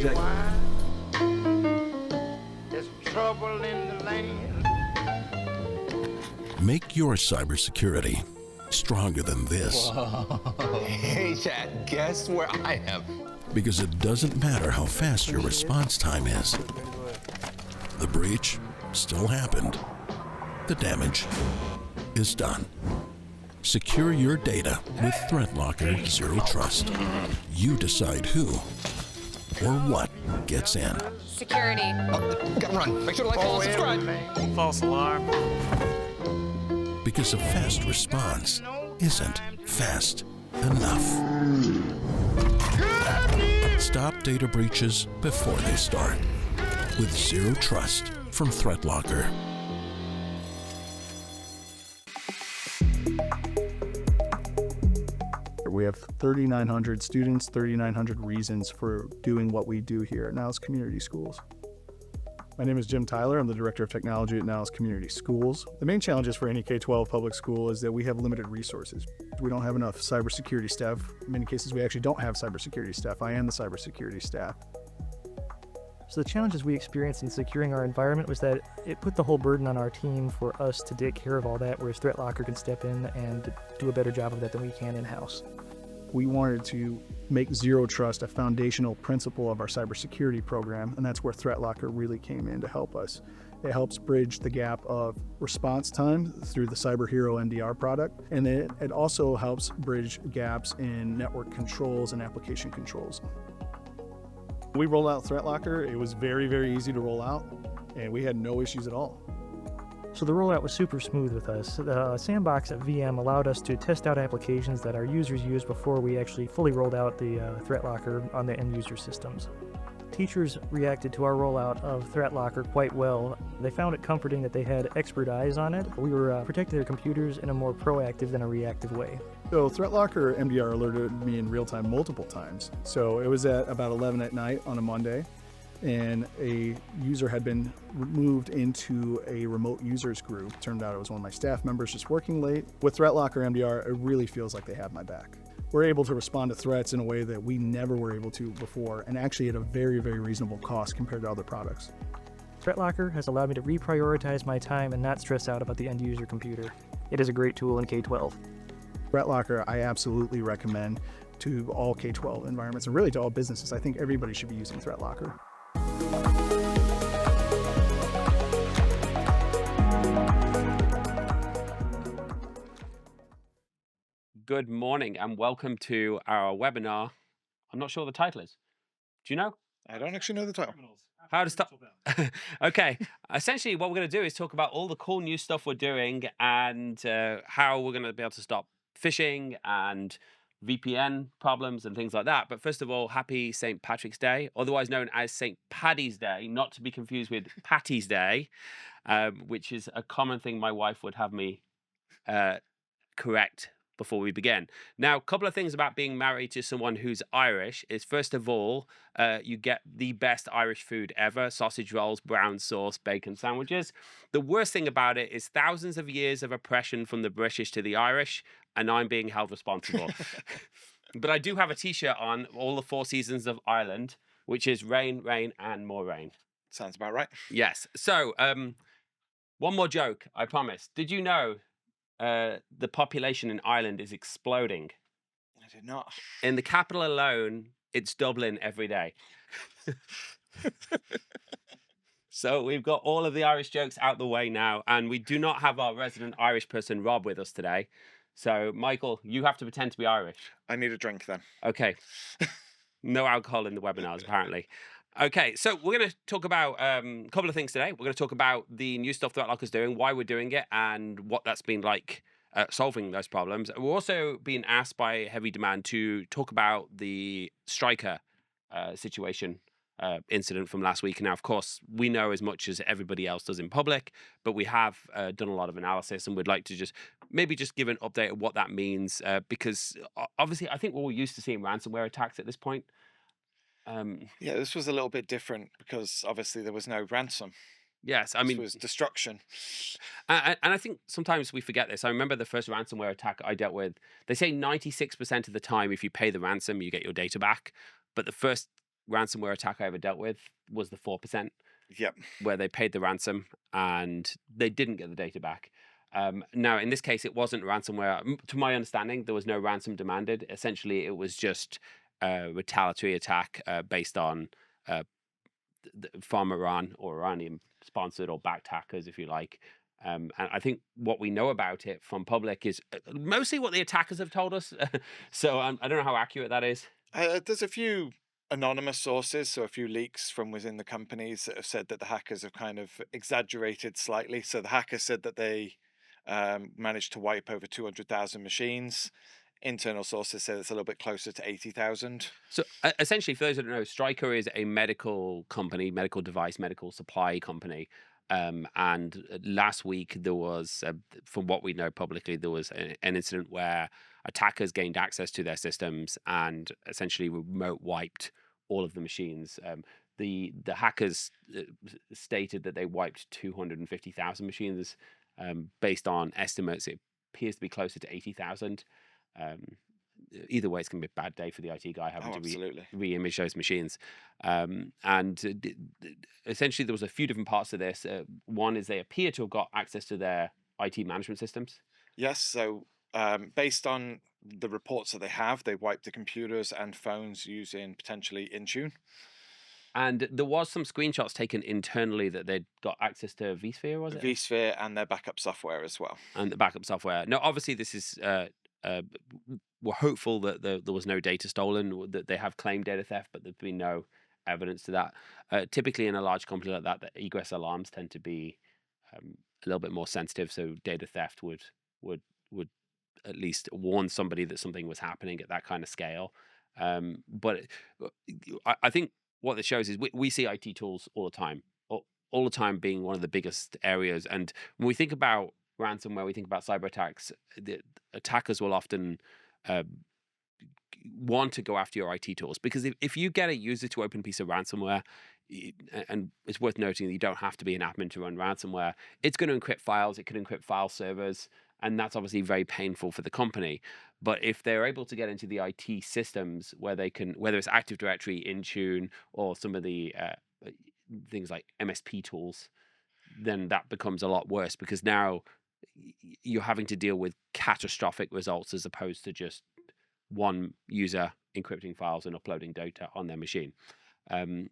Check. There's trouble in the land. Make your cybersecurity stronger than this. Whoa. Hey, Chad, guess where I am? Because it doesn't matter how fast your response time is. The breach still happened. The damage is done. Secure your data with ThreatLocker Zero Trust. You decide who or what gets in. Security. Oh, gotta run. Make sure to like, follow, subscribe. False alarm. Because a fast response isn't fast enough. Stop data breaches before they start with Zero Trust from ThreatLocker. We have 3,900 students, 3,900 reasons for doing what we do here at Niles Community Schools. My name is Jim Tyler. I'm the Director of Technology at Niles Community Schools. The main challenges for any K-12 public school is that we have limited resources. We don't have enough cybersecurity staff. In many cases, we actually don't have cybersecurity staff. I am the cybersecurity staff. So the challenges we experienced in securing our environment was that it put the whole burden on our team for us to take care of all that, whereas ThreatLocker can step in and do a better job of that than we can in-house. We wanted to make Zero Trust a foundational principle of our cybersecurity program, and that's where ThreatLocker really came in to help us. It helps bridge the gap of response time through the CyberHero NDR product, and it also helps bridge gaps in network controls and application controls. We rolled out ThreatLocker. It was very, very easy to roll out, and we had no issues at all. So the rollout was super smooth with us. The sandbox at VM allowed us to test out applications that our users used before we actually fully rolled out the ThreatLocker on the end user systems. Teachers reacted to our rollout of ThreatLocker quite well. They found it comforting that they had expert eyes on it. We were protecting their computers in a more proactive than a reactive way. So ThreatLocker MDR alerted me in real time multiple times. So it was at about 11 at night on a Monday, and a user had been moved into a remote users group. Turned out it was one of my staff members just working late. With ThreatLocker MDR, it really feels like they have my back. We're able to respond to threats in a way that we never were able to before, and actually at a very, very reasonable cost compared to other products. ThreatLocker has allowed me to reprioritize my time and not stress out about the end user computer. It is a great tool in K-12. ThreatLocker, I absolutely recommend to all K-12 environments, and really to all businesses. I think everybody should be using ThreatLocker. Good morning and welcome to our webinar. I'm not sure what the title is. Do you know? I don't actually know the title. How to stop? Okay. Essentially, what we're going to do is talk about all the cool new stuff we're doing and how we're going to be able to stop phishing and VPN problems and things like that. But first of all, happy St. Patrick's Day, otherwise known as St. Paddy's Day, not to be confused with Patty's Day, which is a common thing my wife would have me correct before we begin. Now, a couple of things about being married to someone who's Irish is, first of all, you get the best Irish food ever: sausage rolls, brown sauce, bacon sandwiches. The worst thing about it is thousands of years of oppression from the British to the Irish, and I'm being held responsible. But I do have a t-shirt on, all the 4 seasons of Ireland, which is rain, rain, and more rain. Sounds about right. Yes. So, one more joke, I promise. Did you know the population in Ireland is exploding? I did not. In the capital alone, it's doubling every day. So we've got all of the Irish jokes out the way now, and we do not have our resident Irish person, Rob, with us today. So, Michael, you have to pretend to be Irish. I need a drink then. Okay. No alcohol in the webinars, apparently. Okay, so we're going to talk about a couple of things today. We're going to talk about the new stuff ThreatLocker's doing, why we're doing it, and what that's been like solving those problems. We're also being asked by Heavy Demand to talk about the Striker situation incident from last week. Now, of course, we know as much as everybody else does in public, but we have done a lot of analysis, and we'd like to just give an update of what that means, because obviously I think we're all used to seeing ransomware attacks at this point. Yeah, this was a little bit different because obviously there was no ransom. Yes, I mean, this was destruction. And I think sometimes we forget this. I remember the first ransomware attack I dealt with. They say 96% of the time, if you pay the ransom, you get your data back. But the first ransomware attack I ever dealt with was the 4%, Yep. where they paid the ransom and they didn't get the data back. Now, in this case, it wasn't ransomware. To my understanding, there was no ransom demanded. Essentially, it was just a retaliatory attack based on from Iran or Iranian sponsored or backed hackers, if you like. And I think what we know about it from public is mostly what the attackers have told us. So I don't know how accurate that is. There's a few anonymous sources, so a few leaks from within the companies that have said that the hackers have kind of exaggerated slightly. So the hackers said that they managed to wipe over 200,000 machines. Internal sources say it's a little bit closer to 80,000. So essentially, for those that don't know, Stryker is a medical company, medical device, medical supply company. And last week there was, from what we know publicly, there was an incident where attackers gained access to their systems and essentially remote wiped all of the machines. The hackers stated that they wiped 250,000 machines. Based on estimates, it appears to be closer to 80,000. Either way, it's going to be a bad day for the IT guy having to re-image those machines. Essentially, there was a few different parts to this. One is they appear to have got access to their IT management systems. Yes, so based on the reports that they wiped the computers and phones using potentially Intune. And there was some screenshots taken internally that they'd got access to vSphere, was it? vSphere and their backup software as well. And the backup software. Now, obviously, this is... we're hopeful that there was no data stolen, that they have claimed data theft, but there's been no evidence to that. Typically, in a large company like that, the egress alarms tend to be a little bit more sensitive, so data theft would at least warn somebody that something was happening at that kind of scale. But I think what this shows is we see IT tools all the time, all the time being one of the biggest areas. And when we think about ransomware, we think about cyber attacks, the attackers will often want to go after your IT tools, because if you get a user to open a piece of ransomware, and it's worth noting that you don't have to be an admin to run ransomware, it's going to encrypt files, it could encrypt file servers, and that's obviously very painful for the company. But if they're able to get into the IT systems where they can, whether it's Active Directory, Intune, or some of the things like MSP tools, then that becomes a lot worse, because now you're having to deal with catastrophic results as opposed to just one user encrypting files and uploading data on their machine.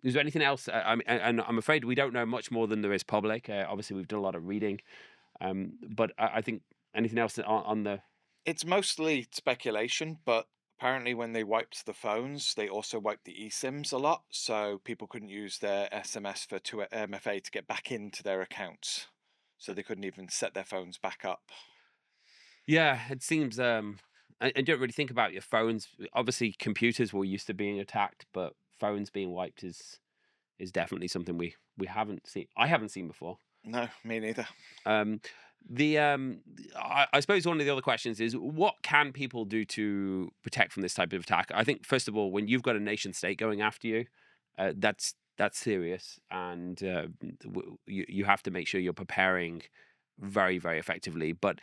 Is there anything else? And I'm afraid we don't know much more than there is public. Obviously, we've done a lot of reading, but I think anything else on the... It's mostly speculation, but apparently when they wiped the phones, they also wiped the eSIMs a lot, so people couldn't use their SMS for 2MFA to get back into their accounts. So they couldn't even set their phones back up. Yeah, it seems... I don't really think about your phones. Obviously, computers were used to being attacked, but phones being wiped is definitely something we haven't seen. I haven't seen before. No, me neither. I suppose one of the other questions is, what can people do to protect from this type of attack? I think, first of all, when you've got a nation state going after you, that's serious, and you have to make sure you're preparing very, very effectively. But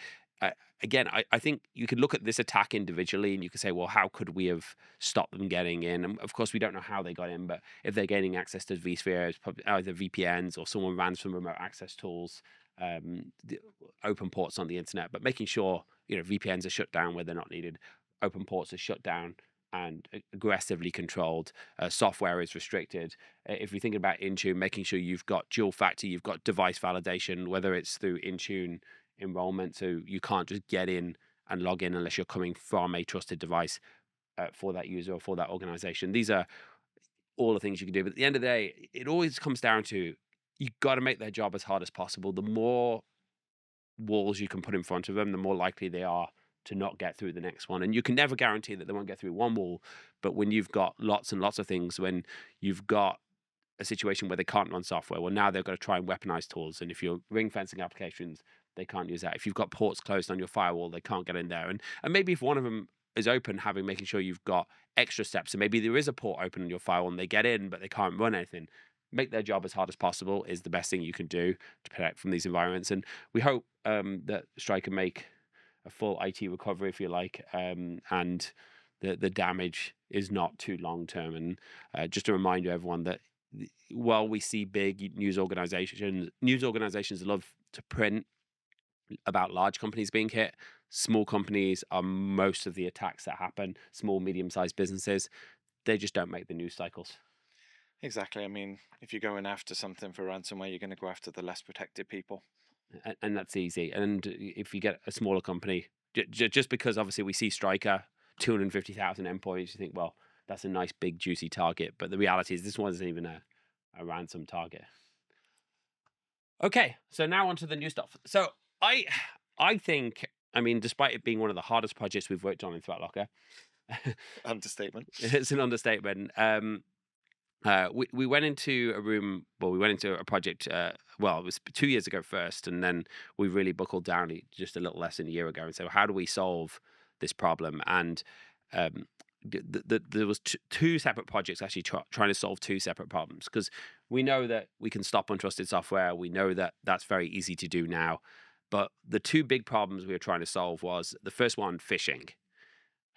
again, I think you could look at this attack individually and you could say, well, how could we have stopped them getting in? And of course, we don't know how they got in, but if they're gaining access to vSphere, it's probably either VPNs or someone ran some remote access tools, open ports on the internet, but making sure, VPNs are shut down where they're not needed, open ports are shut down and aggressively controlled, software is restricted. If you're thinking about Intune, making sure you've got dual factor, you've got device validation, whether it's through Intune enrollment, so you can't just get in and log in unless you're coming from a trusted device for that user or for that organization. These are all the things you can do, but at the end of the day, it always comes down to, you've got to make their job as hard as possible. The more walls you can put in front of them, the more likely they are to not get through the next one. And you can never guarantee that they won't get through one wall, but when you've got lots and lots of things, when you've got a situation where they can't run software, well, now they've got to try and weaponize tools. And if you're ring fencing applications, they can't use that. If you've got ports closed on your firewall, they can't get in there. And maybe if one of them is open, making sure you've got extra steps. So maybe there is a port open on your firewall and they get in, but they can't run anything. Make their job as hard as possible is the best thing you can do to protect from these environments. And we hope that Stryker make a full IT recovery, if you like, and the damage is not too long term. And just to remind everyone that while we see big news organizations love to print about large companies being hit, small companies are most of the attacks that happen. Small, medium-sized businesses, they just don't make the news cycles. Exactly. I mean, if you're going after something for ransomware, you're going to go after the less protected people. And that's easy. And if you get a smaller company, just because obviously we see Stryker, 250,000 endpoints, you think, well, that's a nice big juicy target. But the reality is this one isn't even a ransom target. Okay, so now on to the new stuff. So I think, I mean, despite it being one of the hardest projects we've worked on in ThreatLocker, Understatement. it's an understatement. We went into a room, well, we went into a project, well, it was 2 years ago first, and then we really buckled down just a little less than a year ago. And so how do we solve this problem? And there was two separate projects actually trying to solve two separate problems, because we know that we can stop untrusted software. We know that that's very easy to do now. But the two big problems we were trying to solve was, the first one, phishing.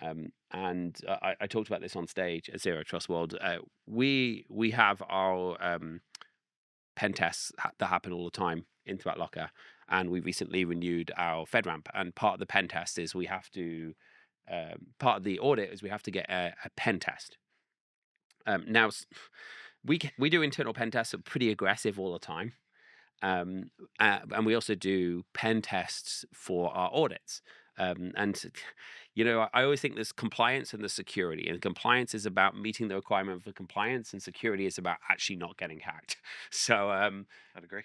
And I talked about this on stage at Zero Trust World. We have our pen tests that happen all the time in ThreatLocker, and we recently renewed our FedRAMP. And part of the pen test is we have to, part of the audit is we have to get a pen test. Now, we do internal pen tests that are pretty aggressive all the time. And we also do pen tests for our audits. And, you know, I always think there's compliance and there's security. And compliance is about meeting the requirement for compliance, and security is about actually not getting hacked. So I'd agree.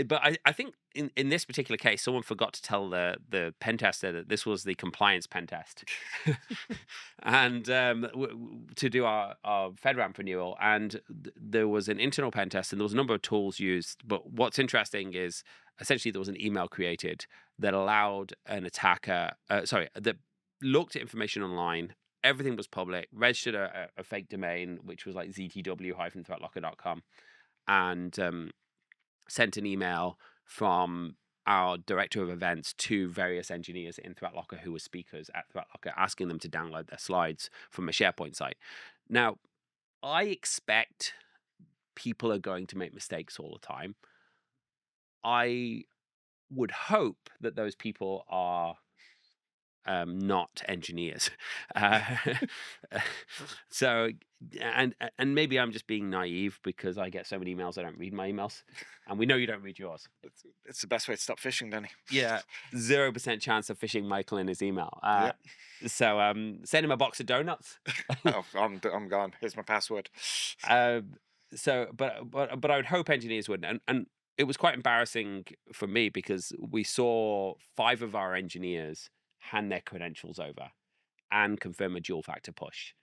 but I think in this particular case, someone forgot to tell the pen tester that this was the compliance pen test. And to do our FedRAMP renewal. And there was an internal pen test, and there was a number of tools used. But what's interesting is, essentially, there was an email created that allowed an attacker, that looked at information online. Everything was public, registered a fake domain, which was like ztw-threatlocker.com, and sent an email from our director of events to various engineers in ThreatLocker who were speakers at ThreatLocker, asking them to download their slides from a SharePoint site. Now, I expect people are going to make mistakes all the time. I would hope that those people are not engineers. So, and maybe I'm just being naive because I get so many emails, I don't read my emails, and we know you don't read yours. It's the best way to stop phishing, Danny. Yeah, 0% chance of phishing Michael in his email. Yep. So send him a box of donuts. Oh, I'm gone. Here's my password. So, but I would hope engineers wouldn't. And it was quite embarrassing for me because we saw 5 of our engineers hand their credentials over and confirm a dual factor push.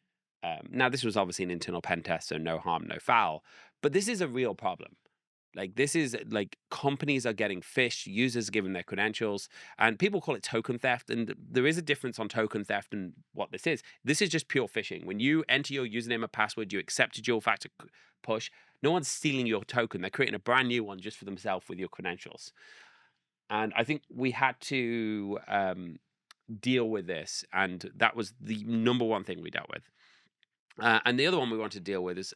Now, this was obviously an internal pen test, so no harm, no foul. But this is a real problem. Like, this is like, companies are getting phished, users are given their credentials, and people call it token theft. And there is a difference on token theft and what this is. This is just pure phishing. When you enter your username and password, you accept a dual factor push. No one's stealing your token. They're creating a brand new one just for themselves with your credentials. And I think we had to deal with this, and that was the number one thing we dealt with. And the other one we want to deal with is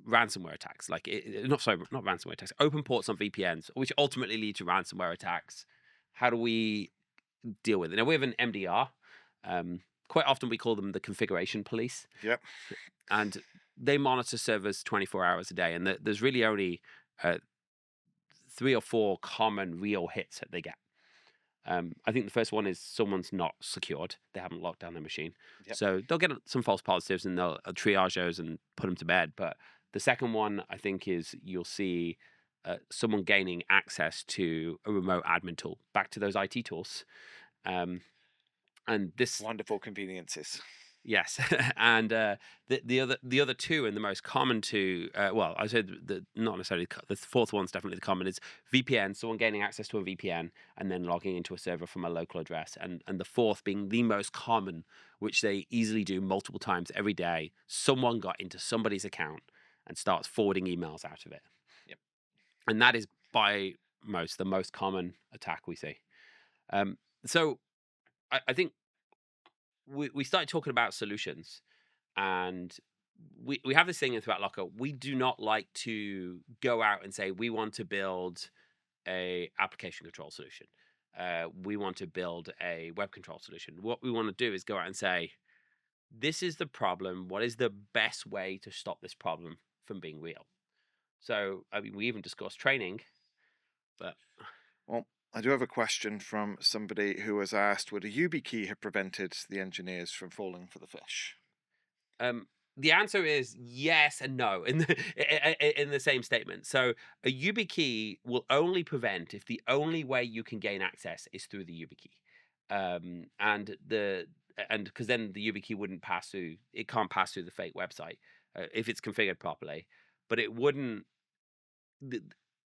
ransomware attacks. Like, not ransomware attacks, open ports on VPNs, which ultimately lead to ransomware attacks. How do we deal with it? Now, we have an MDR. Quite often we call them the configuration police. Yep. And they monitor servers 24 hours a day. And there's really only 3 or 4 common real hits that they get. I think the first one is someone's not secured. They haven't locked down their machine. Yep. So they'll get some false positives and they'll triage those and put them to bed. But the second one, I think, is you'll see someone gaining access to a remote admin tool. Back to those IT tools. And this... Wonderful conveniences. Yes, and the other two, and the most common two, well, I said not necessarily the fourth one's definitely the common, is VPN. Someone gaining access to a VPN and then logging into a server from a local address, and the fourth being the most common, which they easily do multiple times every day. Someone got into somebody's account and starts forwarding emails out of it. Yep. And that is by the most common attack we see. So I think we started talking about solutions, and we have this thing in ThreatLocker. We do not like to go out and say we want to build a application control solution. We want to build a web control solution. What we want to do is go out and say, this is the problem. What is the best way to stop this problem from being real? So, I mean, we even discussed training, but Well, I do have a question from somebody who has asked, would a YubiKey have prevented the engineers from falling for the fish? the answer is yes and no in in the same statement. So, a YubiKey will only prevent if the only way you can gain access is through the YubiKey, and because then the YubiKey wouldn't pass through. It can't pass through the fake website if it's configured properly, but it wouldn't. th-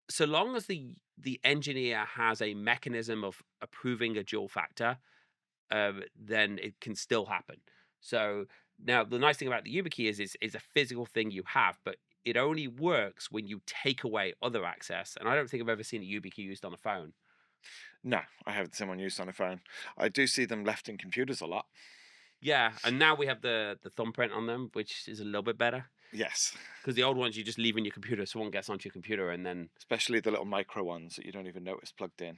So long as the engineer has a mechanism of approving a dual factor, then it can still happen. So now the nice thing about the YubiKey is it's a physical thing you have, but it only works when you take away other access. And I don't think I've ever seen a YubiKey used on a phone. No, I haven't seen one used on a phone. I do see them left in computers a lot. Yeah, and now we have the thumbprint on them, which is a little bit better. Yes, Because the old ones you just leave in your computer, someone gets onto your computer, and then especially the little micro ones that you don't even notice plugged in.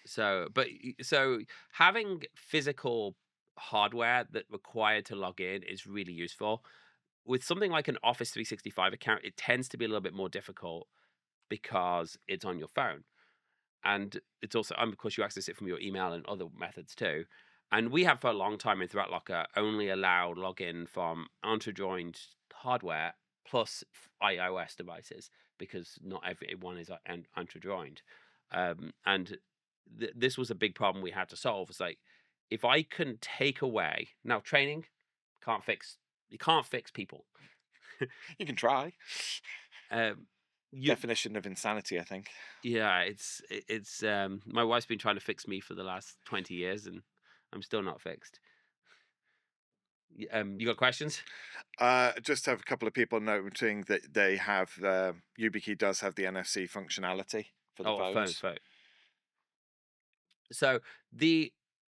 so having physical hardware that required to log in is really useful. With something like an Office 365 account, it tends to be a little bit more difficult because it's on your phone. And it's also, of course, you access it from your email and other methods too. And we have for a long time in ThreatLocker only allowed login from unjoined hardware plus iOS devices because not everyone is unjoined. And this was a big problem we had to solve. It's like, if I can take away now training, you can't fix people. You can try. Um, you, Definition of insanity, I think. yeah, it's my wife's been trying to fix me for the last 20 years, and I'm still not fixed. You got questions? Just have a couple of people noting that they have YubiKey does have the NFC functionality for the phones. Phone. So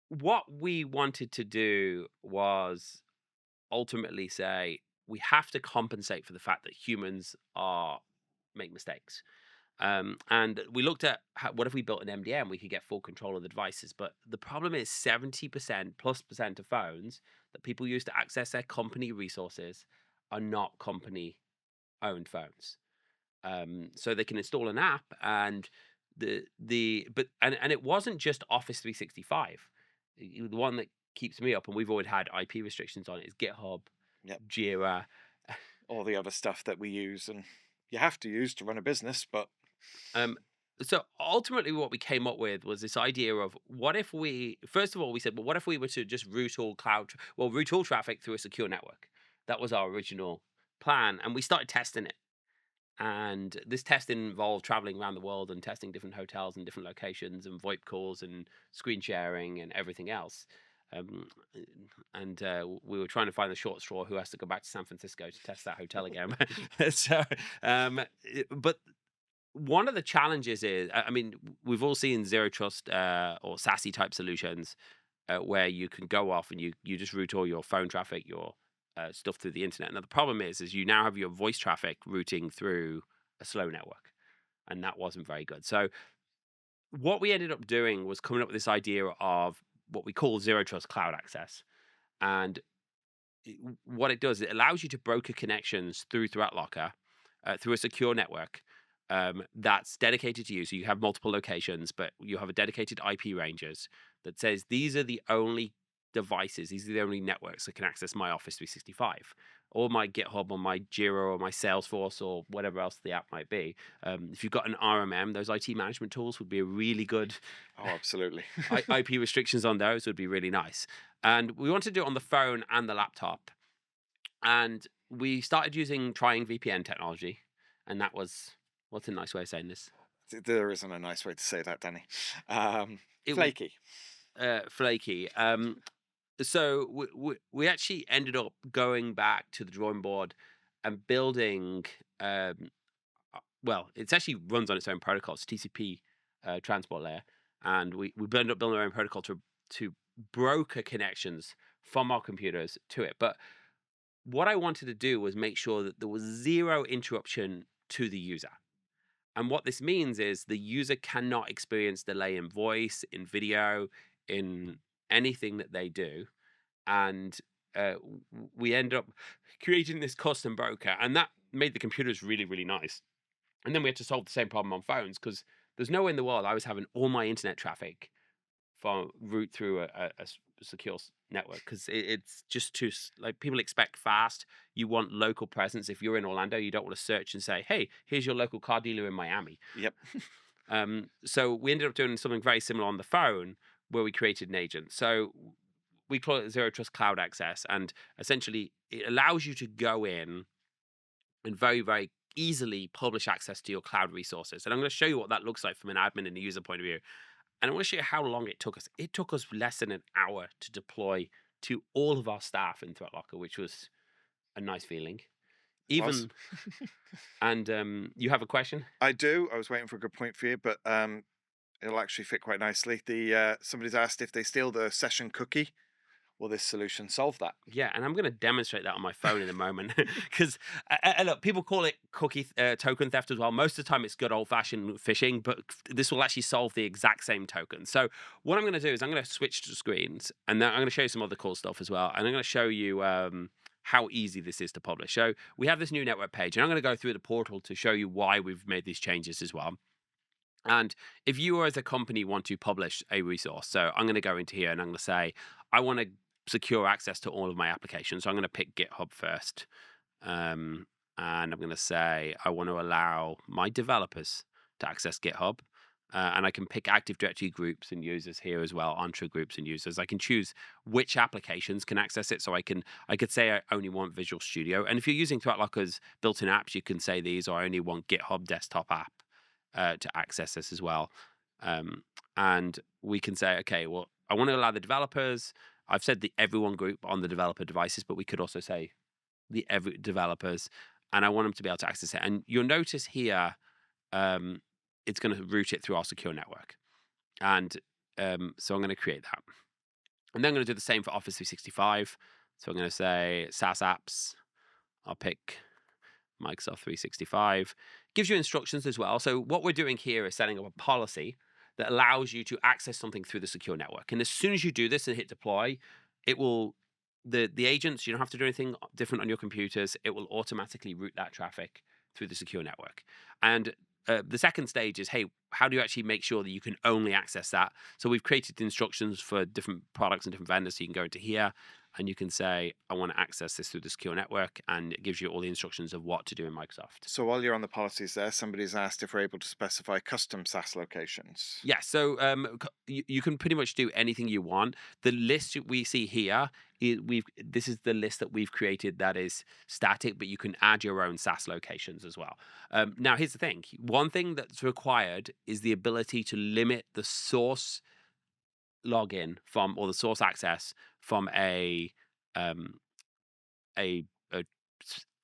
what we wanted to do was ultimately say we have to compensate for the fact that humans make mistakes. And we looked at what if we built an MDM, we could get full control of the devices. But the problem is 70% plus percent of phones that people use to access their company resources are not company owned phones. So they can install an app and and it wasn't just Office 365. The one that keeps me up, and we've always had IP restrictions on it, is GitHub, Yep. Jira, All the other stuff that we use and you have to use to run a business, but so ultimately what we came up with was this idea of what if we, first of all, we said, well, what if we were to just route all traffic through a secure network? That was our original plan. And we started testing it. And this testing involved traveling around the world and testing different hotels and different locations and VoIP calls and screen sharing and everything else. We were trying to find the short straw who has to go back to San Francisco to test that hotel again. But one of the challenges is, I mean, we've all seen zero trust or SASE type solutions where you can go off and you just route all your phone traffic, your stuff through the internet. Now the problem is you now have your voice traffic routing through a slow network, and that wasn't very good. So what we ended up doing was coming up with this idea of what we call zero trust cloud access. And what it does, it allows you to broker connections through ThreatLocker through a secure network that's dedicated to you. So you have multiple locations, but you have a dedicated IP ranges that says these are the only devices, these are the only networks that can access my Office 365 or my GitHub or my Jira or my Salesforce or whatever else the app might be. If you've got an RMM, those IT management tools would be a really good. Oh, absolutely. IP restrictions on those would be really nice. And we wanted to do it on the phone and the laptop. And we started trying VPN technology. And that was, what's a nice way of saying this? There isn't a nice way to say that, Danny. Flaky. Flaky. So we actually ended up going back to the drawing board and building, it actually runs on its own protocol. It's TCP transport layer. And we ended up building our own protocol to broker connections from our computers to it. But what I wanted to do was make sure that there was zero interruption to the user. And what this means is the user cannot experience delay in voice, in video, in anything that they do. And we end up creating this custom broker, and that made the computers really, really nice. And then we had to solve the same problem on phones, because there's no way in the world I was having all my internet traffic from route through a secure network, because it's just too like, people expect fast. You want local presence. If you're in Orlando, you don't want to search and say, hey, here's your local car dealer in Miami. Yep. So we ended up doing something very similar on the phone, where we created an agent. So we call it Zero Trust Cloud Access, and essentially it allows you to go in and very, very easily publish access to your cloud resources. And I'm going to show you what that looks like from an admin and a user point of view. And I want to show you how long it took us. It took us less than an hour to deploy to all of our staff in ThreatLocker, which was a nice feeling. Even and you have a question? I do. I was waiting for a good point for you, but it'll actually fit quite nicely. Somebody's asked, if they steal the session cookie, will this solution solve that? Yeah, and I'm going to demonstrate that on my phone in a moment, because look, people call it cookie token theft as well. Most of the time, it's good old-fashioned phishing, but this will actually solve the exact same token. So what I'm going to do is I'm going to switch to screens, and then I'm going to show you some other cool stuff as well, and I'm going to show you how easy this is to publish. So we have this new network page, and I'm going to go through the portal to show you why we've made these changes as well. And if you as a company want to publish a resource, so I'm going to go into here and I'm going to say, I want to secure access to all of my applications. So I'm going to pick GitHub first. And I'm going to say, I want to allow my developers to access GitHub. And I can pick Active Directory groups and users here as well, Entra groups and users. I can choose which applications can access it. So I could say I only want Visual Studio. And if you're using ThreatLocker's built-in apps, you can say these, or I only want GitHub desktop app to access this as well. And we can say, okay, well, I want to allow the developers. I've said the everyone group on the developer devices, but we could also say the every developers, and I want them to be able to access it. And you'll notice here, it's going to route it through our secure network. And so I'm going to create that. And then I'm going to do the same for Office 365. So I'm going to say SaaS apps. I'll pick Microsoft 365. Gives you instructions as well. So what we're doing here is setting up a policy that allows you to access something through the secure network. And as soon as you do this and hit deploy, it will, the agents, you don't have to do anything different on your computers. It will automatically route that traffic through the secure network. And the second stage is, hey, how do you actually make sure that you can only access that? So we've created instructions for different products and different vendors. So you can go into here and you can say, I want to access this through the secure network, and it gives you all the instructions of what to do in Microsoft. So while you're on the policies there, somebody's asked if we're able to specify custom SaaS locations. Yeah, so you can pretty much do anything you want. The list we see here, this is the list that we've created that is static, but you can add your own SaaS locations as well. Now, here's the thing. One thing that's required is the ability to limit the source login from, or the source access from a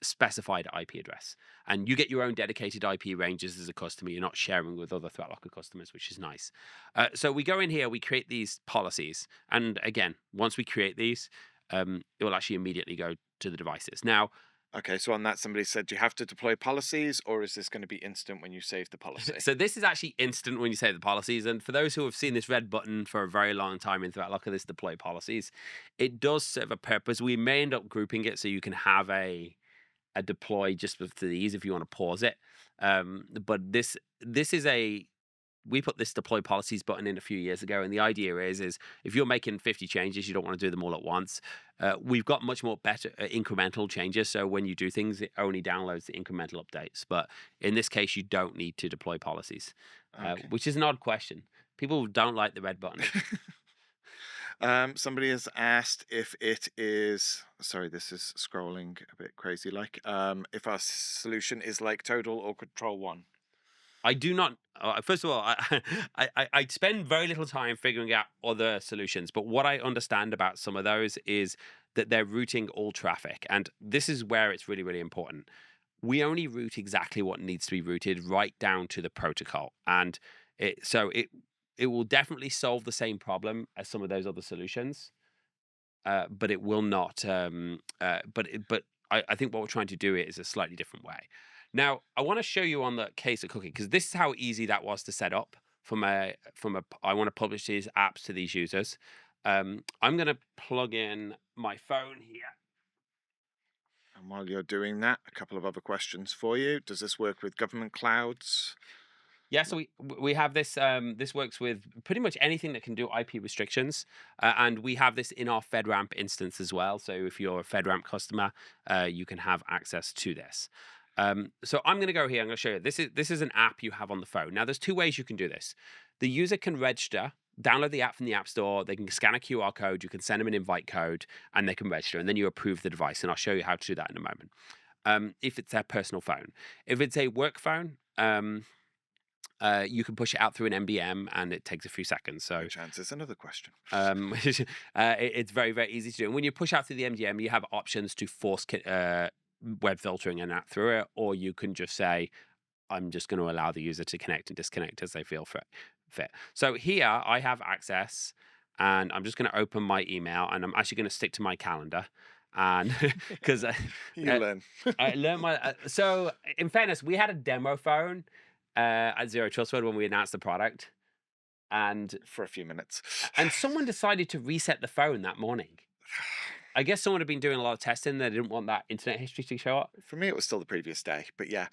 specified IP address. And you get your own dedicated IP ranges as a customer. You're not sharing with other ThreatLocker customers, which is nice. So we go in here, we create these policies. And again, once we create these, it will actually immediately go to the devices. Now, okay, so on that, somebody said, do you have to deploy policies, or is this going to be instant when you save the policy? So this is actually instant when you save the policies. And for those who have seen this red button for a very long time in ThreatLocker, this deploy policies, it does serve a purpose. We may end up grouping it so you can have a deploy just for these if you want to pause it. But this is we put this deploy policies button in a few years ago, and the idea is if you're making 50 changes, you don't want to do them all at once. We've got much more better incremental changes, so when you do things, it only downloads the incremental updates. But in this case, you don't need to deploy policies, which is an odd question. People don't like the red button. Somebody has asked if it is, sorry, this is scrolling a bit crazy, like if our solution is like Total or Control One. I do not. First of all, I spend very little time figuring out other solutions, but what I understand about some of those is that they're routing all traffic, and this is where it's really, really important. We only route exactly what needs to be routed, right down to the protocol, and it will definitely solve the same problem as some of those other solutions, but it will not. But I think what we're trying to do it is a slightly different way. Now, I want to show you on the case of cookie, because this is how easy that was to set up I want to publish these apps to these users. I'm going to plug in my phone here. And while you're doing that, a couple of other questions for you. Does this work with government clouds? Yeah, so we have this. This works with pretty much anything that can do IP restrictions, and we have this in our FedRAMP instance as well. So if you're a FedRAMP customer, you can have access to this. So I'm going to go here. I'm going to show you. This is an app you have on the phone. Now, there's two ways you can do this. The user can register, download the app from the App Store. They can scan a QR code. You can send them an invite code, and they can register. And then you approve the device. And I'll show you how to do that in a moment. If it's their personal phone, if it's a work phone. You can push it out through an MBM, and it takes a few seconds. So which answers another question. It's very, very easy to do. And when you push out through the MDM, you have options to force web filtering an app through it, or you can just say, I'm just going to allow the user to connect and disconnect as they feel fit. So here I have access, and I'm just going to open my email, and I'm actually going to stick to my calendar. And because you learn. I learned my. So in fairness, we had a demo phone at Zero Trustword when we announced the product, and for a few minutes, and someone decided to reset the phone that morning. I guess someone had been doing a lot of testing. They didn't want that internet history to show up. For me, it was still the previous day, but yeah.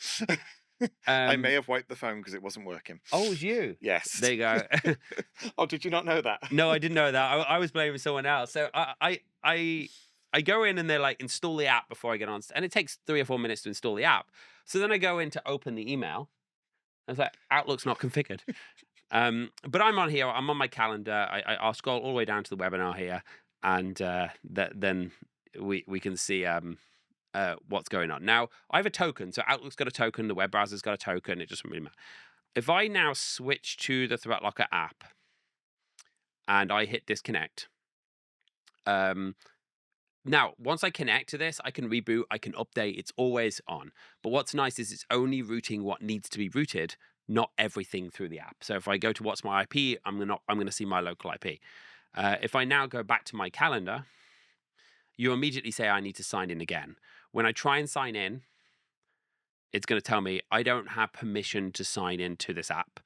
I may have wiped the phone because it wasn't working. Oh, it was you? Yes. There you go. Oh, did you not know that? No, I didn't know that. I was blaming someone else. So I go in and they're like, install the app before I get on. And it takes 3 or 4 minutes to install the app. So then I go in to open the email. I was like, Outlook's not configured. But I'm on here. I'm on my calendar. I'll scroll all the way down to the webinar here. And then we can see what's going on. Now, I have a token. So Outlook's got a token. The web browser's got a token. It doesn't really matter. If I now switch to the ThreatLocker app and I hit disconnect, now, once I connect to this, I can reboot, I can update, it's always on. But what's nice is it's only routing what needs to be routed, not everything through the app. So if I go to what's my IP, I'm going to see my local IP. If I now go back to my calendar, you immediately say I need to sign in again. When I try and sign in, it's going to tell me I don't have permission to sign into this app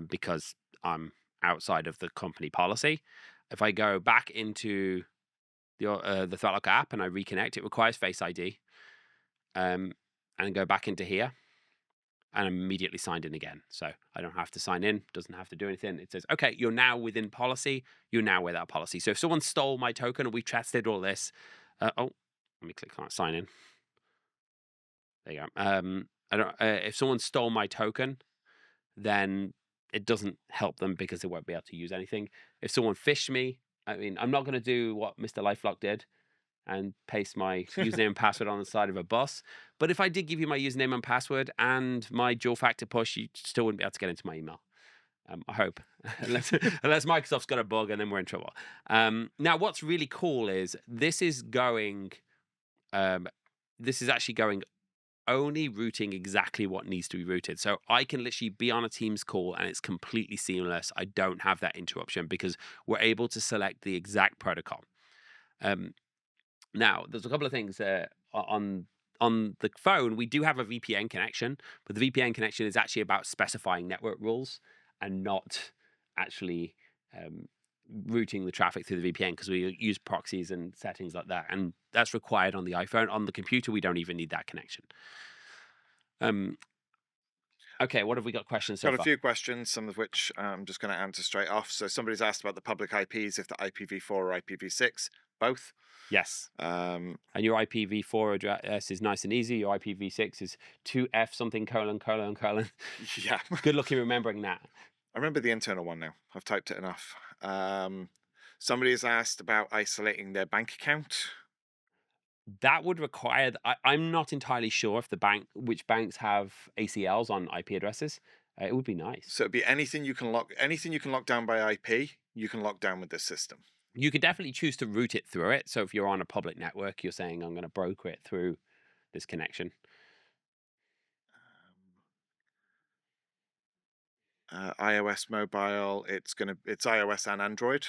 because I'm outside of the company policy. If I go back into the ThreatLocker app and I reconnect, it requires Face ID, and go back into here, and I'm immediately signed in again. So I don't have to sign in, doesn't have to do anything. It says, okay, you're now within policy, you're now without policy. So if someone stole my token, and we tested all this, let me click on sign in. There you go. If someone stole my token, then it doesn't help them because they won't be able to use anything. If someone phished me, I mean, I'm not going to do what Mr. LifeLock did and paste my username and password on the side of a bus. But if I did give you my username and password and my dual factor push, you still wouldn't be able to get into my email. I hope, unless Microsoft's got a bug, and then we're in trouble. Now, what's really cool is this is actually going only routing exactly what needs to be routed. So I can literally be on a Teams call and it's completely seamless. I don't have that interruption because we're able to select the exact protocol. Now, there's a couple of things on the phone. We do have a VPN connection, but the VPN connection is actually about specifying network rules and not actually routing the traffic through the VPN, because we use proxies and settings like that, and that's required on the iPhone. On the computer, we don't even need that connection. Okay, what have we got questions so far? Got a few questions, some of which I'm just going to answer straight off. So somebody's asked about the public IPs, if the IPv4 or IPv6, both. Yes. And your IPv4 address is nice and easy. Your IPv6 is 2F something : : : Yeah. Good luck in remembering that. I remember the internal one now. I've typed it enough. Somebody has asked about isolating their bank account. That would require. I'm not entirely sure if which banks have ACLs on IP addresses. It would be nice. So it'd be anything you can lock down by IP, you can lock down with this system. You could definitely choose to route it through it. So if you're on a public network, you're saying I'm going to broker it through this connection. iOS mobile, it's iOS and Android.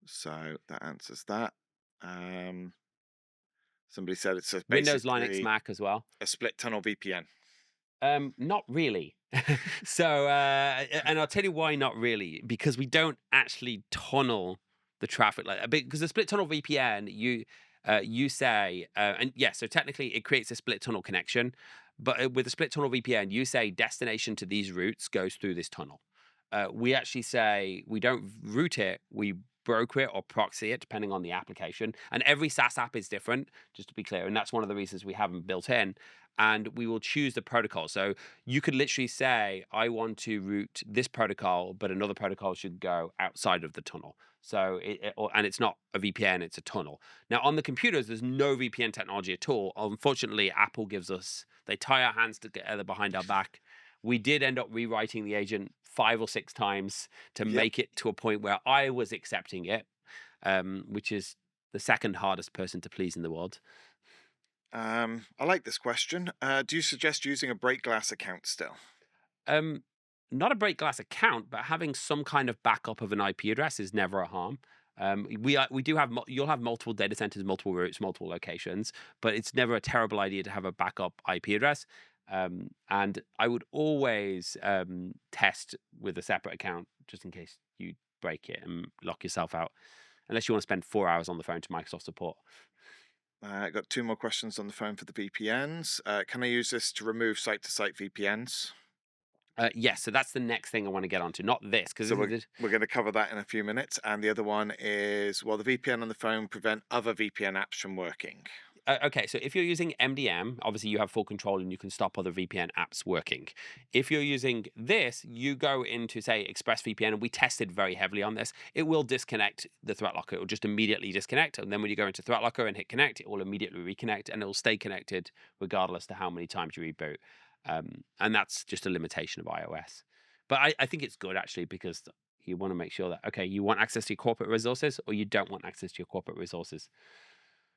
So that answers that. Somebody said it's Windows, Linux, basically Mac as well. a split tunnel VPN. Not really. So, and I'll tell you why not really, because we don't actually tunnel the traffic like that. Because the split tunnel VPN, you say, and yeah, so technically it creates a split tunnel connection, but with a split tunnel VPN, you say destination to these routes goes through this tunnel. We actually say we don't route it, we broker it or proxy it depending on the application. And every SaaS app is different, just to be clear. And that's one of the reasons we haven't built in. And we will choose the protocol. So you could literally say, I want to route this protocol, but another protocol should go outside of the tunnel. So, and it's not a VPN, it's a tunnel. Now, on the computers, there's no VPN technology at all. Unfortunately, Apple gives us, they tie our hands together behind our back. We did end up rewriting the agent 5 or 6 times to make it to a point where I was accepting it, which is the second hardest person to please in the world. I like this question. Do you suggest using a break glass account still? Not a break glass account, but having some kind of backup of an IP address is never a harm. We do have you'll have multiple data centers, multiple routes, multiple locations, but it's never a terrible idea to have a backup IP address. And I would always test with a separate account just in case you break it and lock yourself out, unless you want to spend 4 hours on the phone to Microsoft support. I got 2 more questions on the phone for the VPNs. Can I use this to remove site-to-site VPNs? Yes, so that's the next thing I want to get onto. Not this, because So we're going to cover that in a few minutes. And the other one is, will the VPN on the phone prevent other VPN apps from working? Okay, so if you're using MDM, obviously you have full control and you can stop other VPN apps working. If you're using this, you go into, say, ExpressVPN, and we tested very heavily on this. It will disconnect the ThreatLocker. It will just immediately disconnect. And then when you go into ThreatLocker and hit connect, it will immediately reconnect and it will stay connected regardless to how many times you reboot. And that's just a limitation of iOS. But I think it's good, actually, because you want to make sure that, okay, you want access to your corporate resources or you don't want access to your corporate resources.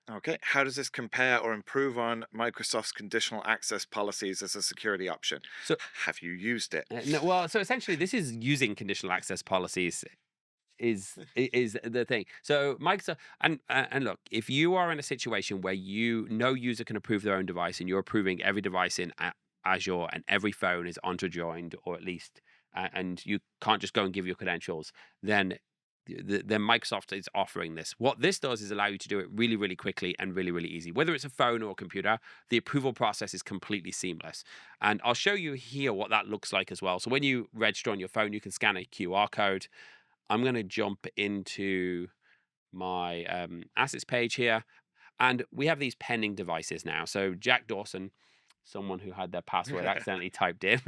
Okay, how does this compare or improve on Microsoft's conditional access policies as a security option? So, have you used it? No, well, so essentially, this is using conditional access policies is the thing. So Microsoft, and look, if you are in a situation where no user can approve their own device and you're approving every device in Azure and every phone is Entra-joined, or at least, and you can't just go and give your credentials, then Microsoft is offering this. What this does is allow you to do it really, really quickly and really, really easy. Whether it's a phone or a computer, the approval process is completely seamless. And I'll show you here what that looks like as well. So when you register on your phone, you can scan a QR code. I'm going to jump into my assets page here. And we have these pending devices now. So Jack Dawson, someone who had their password accidentally typed in.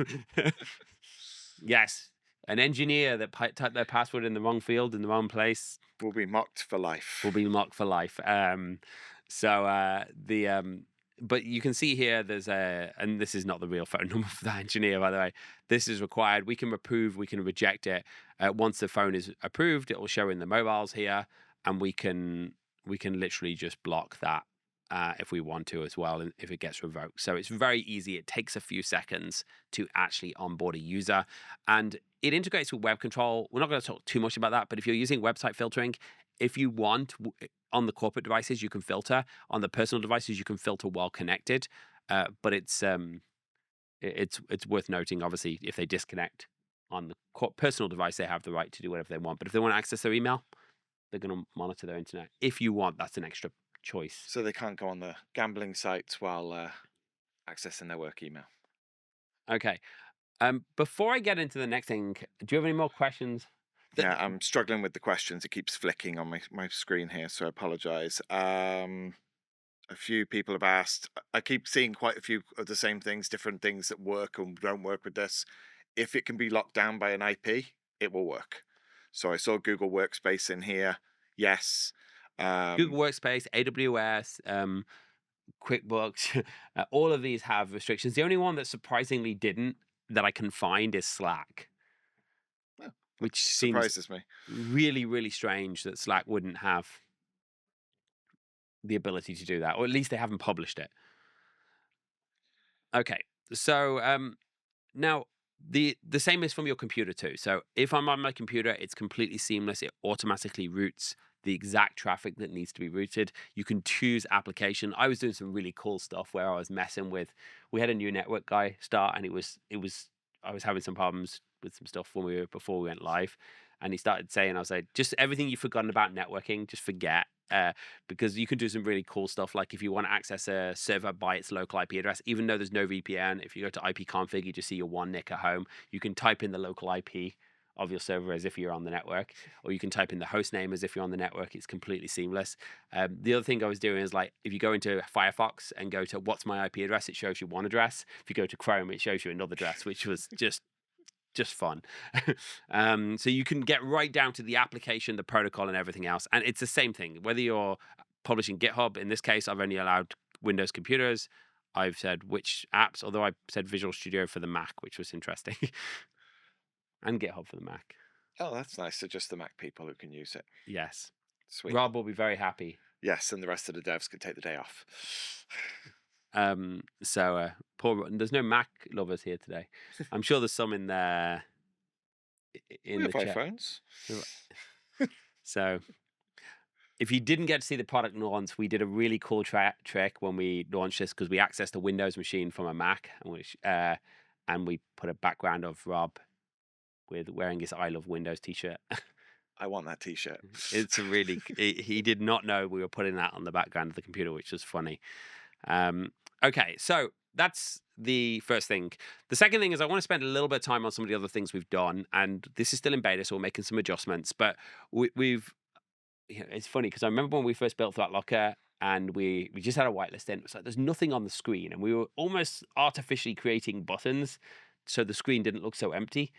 Yes. An engineer that typed their password in the wrong field, in the wrong place, will be mocked for life. Will be mocked for life. But you can see here there's and this is not the real phone number for that engineer, by the way. This is required. We can approve, we can reject it. Once the phone is approved, it will show in the mobiles here, and we can literally just block that if we want to as well, and if it gets revoked. So it's very easy. It takes a few seconds to actually onboard a user, and it integrates with web control. We're not going to talk too much about that, but if you're using website filtering, if you want, on the corporate devices you can filter, on the personal devices you can filter while connected. But it's worth noting, obviously, if they disconnect on the personal device, they have the right to do whatever they want. But if they want to access their email, they're going to monitor their internet. If you want, that's an extra choice. So they can't go on the gambling sites while accessing their work email. Okay. Before I get into the next thing, do you have any more questions? Yeah, I'm struggling with the questions. It keeps flicking on my screen here, so I apologize. A few people have asked. I keep seeing quite a few of the same things, different things that work and don't work with this. If it can be locked down by an IP, it will work. So I saw Google Workspace in here. Yes. Google Workspace, AWS, QuickBooks, all of these have restrictions. The only one that surprisingly didn't, that I can find, is Slack. Oh, which surprises me. Really, really strange that Slack wouldn't have the ability to do that, or at least they haven't published it. Okay, so now The same is from your computer too. So if I'm on my computer, it's completely seamless. It automatically routes the exact traffic that needs to be routed. You can choose application. I was doing some really cool stuff where I was messing with. We had a new network guy start, and I was having some problems with some stuff before we went live, and he started saying, I was like, just everything you've forgotten about networking, just forget. Because you can do some really cool stuff. Like if you want to access a server by its local IP address, even though there's no VPN, if you go to ipconfig, you just see your one NIC at home. You can type in the local IP of your server as if you're on the network, or you can type in the host name as if you're on the network. It's completely seamless. The other thing I was doing is like, if you go into Firefox and go to what's my IP address, it shows you one address. If you go to Chrome, it shows you another address, which was just fun. So you can get right down to the application, the protocol, and everything else. And it's the same thing, whether you're publishing GitHub. In this case, I've only allowed Windows computers. I've said which apps, although I said Visual Studio for the Mac, which was interesting, and GitHub for the Mac. Oh, that's nice. So just the Mac people who can use it. Yes. Sweet. Rob will be very happy. Yes, and the rest of the devs can take the day off. There's no Mac lovers here today. I'm sure there's some in there. In We the have chat. iPhones. So if you didn't get to see the product launch, we did a really cool trick when we launched this, because we accessed a Windows machine from a Mac, and we put a background of Rob with wearing his I Love Windows t-shirt. I want that t-shirt. It's a really he did not know we were putting that on the background of the computer, which was funny. Okay, so that's the first thing. The second thing is I want to spend a little bit of time on some of the other things we've done, and this is still in beta, so we're making some adjustments. But we've, it's funny because I remember when we first built ThreatLocker, and we just had a whitelist in. It's like there's nothing on the screen, and we were almost artificially creating buttons so the screen didn't look so empty.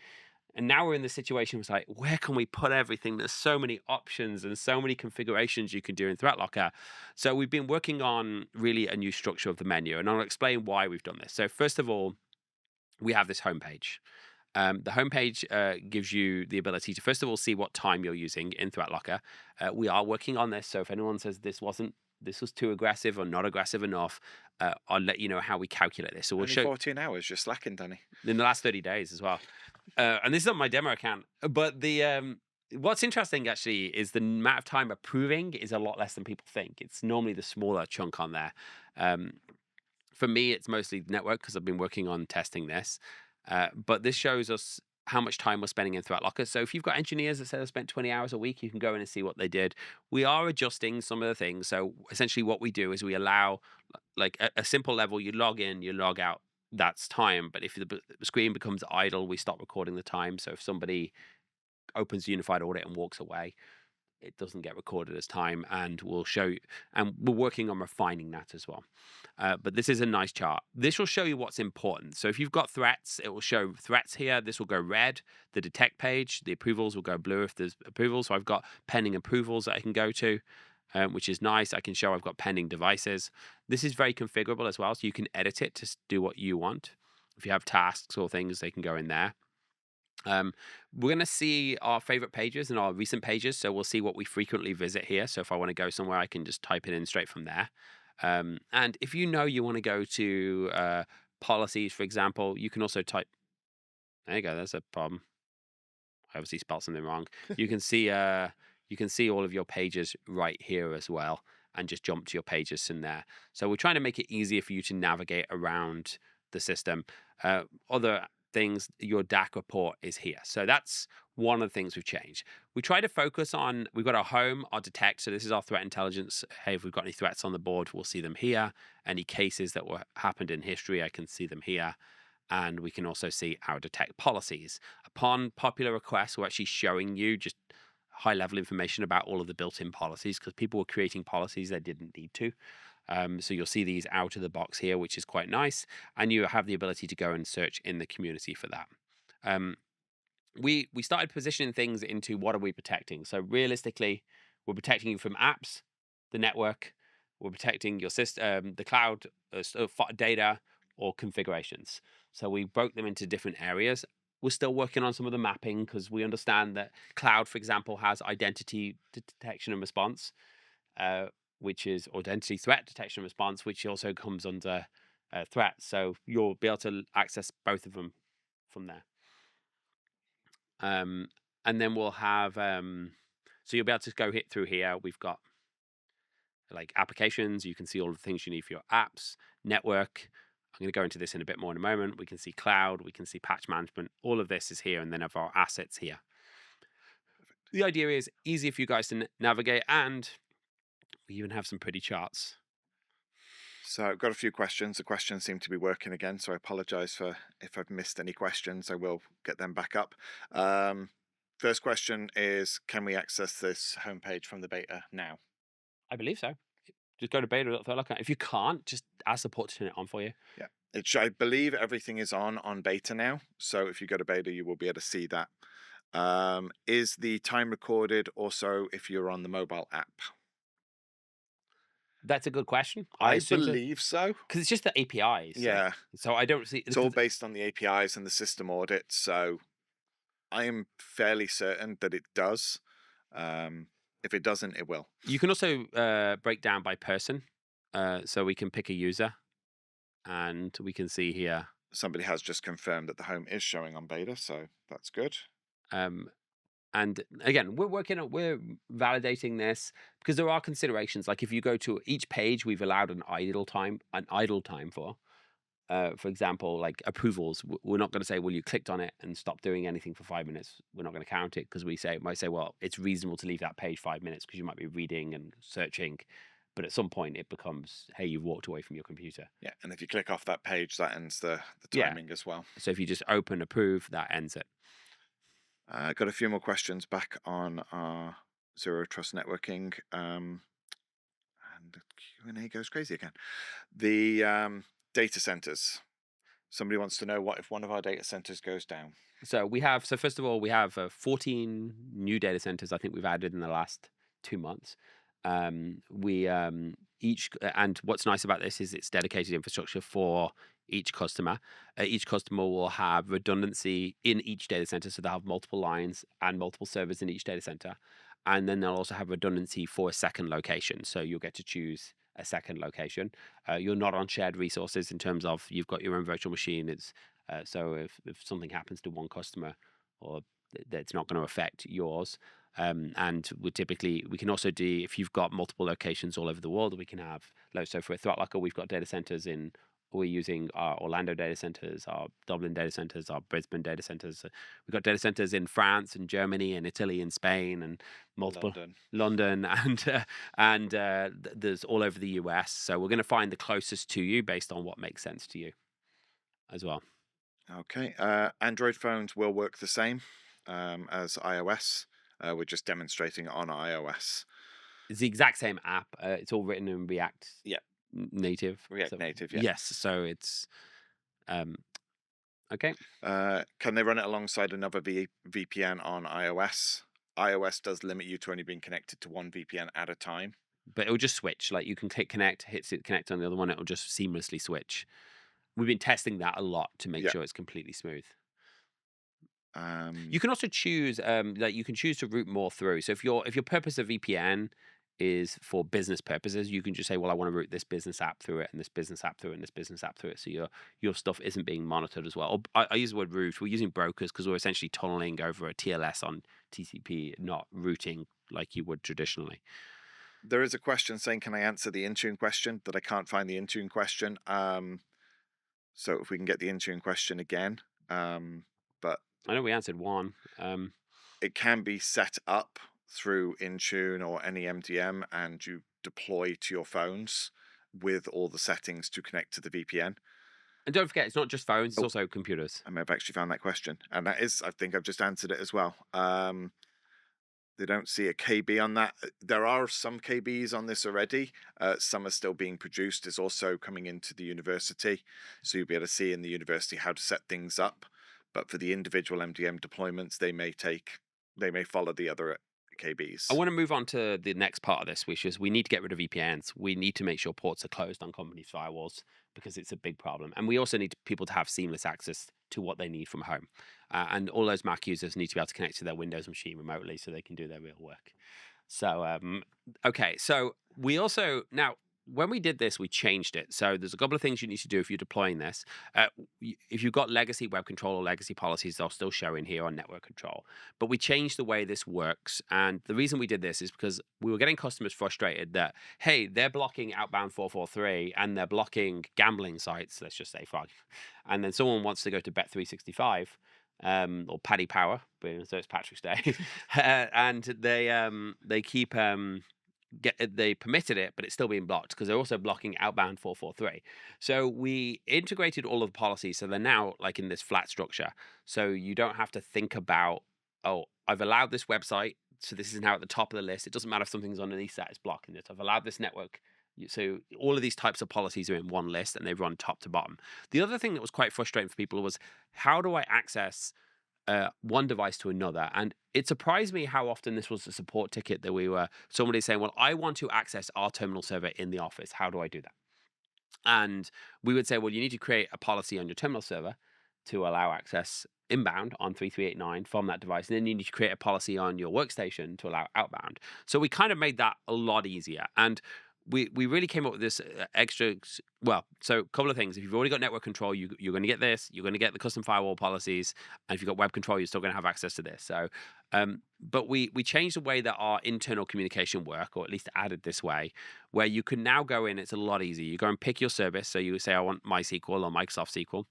And now we're in this situation where it's like, where can we put everything? There's so many options and so many configurations you can do in ThreatLocker. So we've been working on really a new structure of the menu, and I'll explain why we've done this. So first of all, we have this homepage. The homepage gives you the ability to, first of all, see what time you're using in ThreatLocker. We are working on this, so if anyone says this was too aggressive or not aggressive enough, I'll let you know how we calculate this. So we'll Only show 14 hours, you're slacking, Danny. in the last 30 days as well. And this is on my demo account. But the what's interesting actually is the amount of time approving is a lot less than people think. It's normally the smaller chunk on there. For me, it's mostly network because I've been working on testing this. But this shows us how much time we're spending in ThreatLocker. So if you've got engineers that say they spent 20 hours a week, you can go in and see what they did. We are adjusting some of the things. So essentially what we do is we allow like a simple level, you log in, you log out, that's time. But if the screen becomes idle, we stop recording the time. So if somebody opens Unified Audit and walks away, it doesn't get recorded as time, and we'll show you, and we're working on refining that as well. But this is a nice chart. This will show you what's important. So if you've got threats, it will show threats here. This will go red. The detect page, the approvals will go blue if there's approvals. So I've got pending approvals that I can go to, which is nice. I can show I've got pending devices. This is very configurable as well, so you can edit it to do what you want. If you have tasks or things, they can go in there. We're going to see our favorite pages and our recent pages. So we'll see what we frequently visit here. So if I want to go somewhere, I can just type it in straight from there. And if you want to go to policies, for example, you can also type. There you go. There's a problem. I obviously spelled something wrong. You can see all of your pages right here as well, and just jump to your pages in there. So we're trying to make it easier for you to navigate around the system. Other things, your DAC report is here. So that's one of the things we've changed. We try to focus on, we've got our home, our detect. So this is our threat intelligence. Hey, if we've got any threats on the board, we'll see them here. Any cases that happened in history, I can see them here. And we can also see our detect policies. Upon popular request, we're actually showing you just high-level information about all of the built-in policies, because people were creating policies they didn't need to. So you'll see these out of the box here, which is quite nice. And you have the ability to go and search in the community for that. We started positioning things into what are we protecting. So realistically, we're protecting you from apps, the network, we're protecting your system, the cloud data, or configurations. So we broke them into different areas. We're still working on some of the mapping, because we understand that cloud, for example, has identity detection and response, which is identity threat detection and response, which also comes under threat. So you'll be able to access both of them from there. And then we'll have, so you'll be able to go hit through here. We've got like applications. You can see all the things you need for your apps, network. I'm going to go into this in a bit more in a moment. We can see cloud. We can see patch management. All of this is here, and then of our assets here. The idea is easy for you guys to navigate, and we even have some pretty charts. So I've got a few questions. The questions seem to be working again, so I apologize for if I've missed any questions. I will get them back up. First question is, can we access this homepage from the beta now? I believe so. Just go to beta.ThreatLocker. If you can't, just ask support to turn it on for you. Yeah, I believe everything is on beta now. So if you go to beta, you will be able to see that. Is the time recorded also if you're on the mobile app? That's a good question. I believe so. Because it's just the APIs. Yeah. So I don't see... It's all based on the APIs and the system audit. So I am fairly certain that it does. If it doesn't, it will. You can also break down by person. So we can pick a user. And we can see here... Somebody has just confirmed that the home is showing on beta. So that's good. And again, we're validating this because there are considerations. Like if you go to each page, we've allowed an idle time for example, like approvals. We're not going to say, well, you clicked on it and stopped doing anything for 5 minutes. We're not going to count it because might say, well, it's reasonable to leave that page 5 minutes because you might be reading and searching. But at some point it becomes, hey, you've walked away from your computer. Yeah. And if you click off that page, that ends the timing as well. So if you just open approve, that ends it. Got a few more questions back on our Zero Trust networking, and the Q&A goes crazy again. The data centers. Somebody wants to know what if one of our data centers goes down. So first of all, we have 14 new data centers I think we've added in the last 2 months. And what's nice about this is it's dedicated infrastructure for each customer. Each customer will have redundancy in each data center, so they'll have multiple lines and multiple servers in each data center, and then they'll also have redundancy for a second location, so you'll get to choose a second location. You're not on shared resources in terms of you've got your own virtual machine. It's so if something happens to one customer, or that's not going to affect yours. And we can also do, if you've got multiple locations all over the world, we can have, so for ThreatLocker, we've got data centers we're using our Orlando data centers, our Dublin data centers, our Brisbane data centers. We've got data centers in France and Germany and Italy and Spain and multiple London and there's all over the US. So we're going to find the closest to you based on what makes sense to you as well. Okay. Android phones will work the same as iOS. We're just demonstrating it on iOS. It's the exact same app. It's all written in React. Yeah. Native. Native, yeah. Yes, so it's okay. Can they run it alongside another VPN on iOS? iOS does limit you to only being connected to one VPN at a time. But it'll just switch. Like you can click connect, hits it connect on the other one, it'll just seamlessly switch. We've been testing that a lot to make sure it's completely smooth. You can also choose you can choose to route more through. So if your purpose of VPN is for business purposes, you can just say, well, I want to route this business app through it and this business app through it and this business app through it. So your stuff isn't being monitored as well. I use the word route. We're using brokers because we're essentially tunneling over a TLS on TCP, not routing like you would traditionally. There is a question saying, can I answer the Intune question? That I can't find the Intune question. So if we can get the Intune question again. But I know we answered one. It can be set up through Intune or any MDM, and you deploy to your phones with all the settings to connect to the VPN. And don't forget, it's not just phones, it's also computers. I may have actually found that question. And that is, I think I've just answered it as well. They don't see a KB on that. There are some KBs on this already. Some are still being produced. It's also coming into the university. So you'll be able to see in the university how to set things up. But for the individual MDM deployments, they may follow the other KBs. I want to move on to the next part of this, which is we need to get rid of VPNs. We need to make sure ports are closed on company firewalls because it's a big problem. And we also need people to have seamless access to what they need from home. And all those Mac users need to be able to connect to their Windows machine remotely so they can do their real work. So, okay. So we also, now, when we did this, we changed it. So there's a couple of things you need to do if you're deploying this. If you've got legacy web control or legacy policies, they'll still show in here on network control. But we changed the way this works. And the reason we did this is because we were getting customers frustrated that, hey, they're blocking outbound 443 and they're blocking gambling sites, let's just say, and then someone wants to go to Bet365 or Paddy Power, so it's Patrick's Day, and they keep they permitted it, but it's still being blocked because they're also blocking outbound 443. So we integrated all of the policies, so they're now like in this flat structure. So you don't have to think about, oh, I've allowed this website, so this is now at the top of the list. It doesn't matter if something's underneath that, it's blocking it. I've allowed this network. So all of these types of policies are in one list and they run top to bottom. The other thing that was quite frustrating for people was, how do I access one device to another? And it surprised me how often this was a support ticket that somebody saying, well, I want to access our terminal server in the office. How do I do that? And we would say, well, you need to create a policy on your terminal server to allow access inbound on 3389 from that device. And then you need to create a policy on your workstation to allow outbound. So we kind of made that a lot easier. And we really came up with this extra, so a couple of things. If you've already got network control, you're going to get this. You're going to get the custom firewall policies. And if you've got web control, you're still going to have access to this. So, but we changed the way that our internal communication work, or at least added this way, where you can now go in. It's a lot easier. You go and pick your service. So you say, I want MySQL or Microsoft SQL.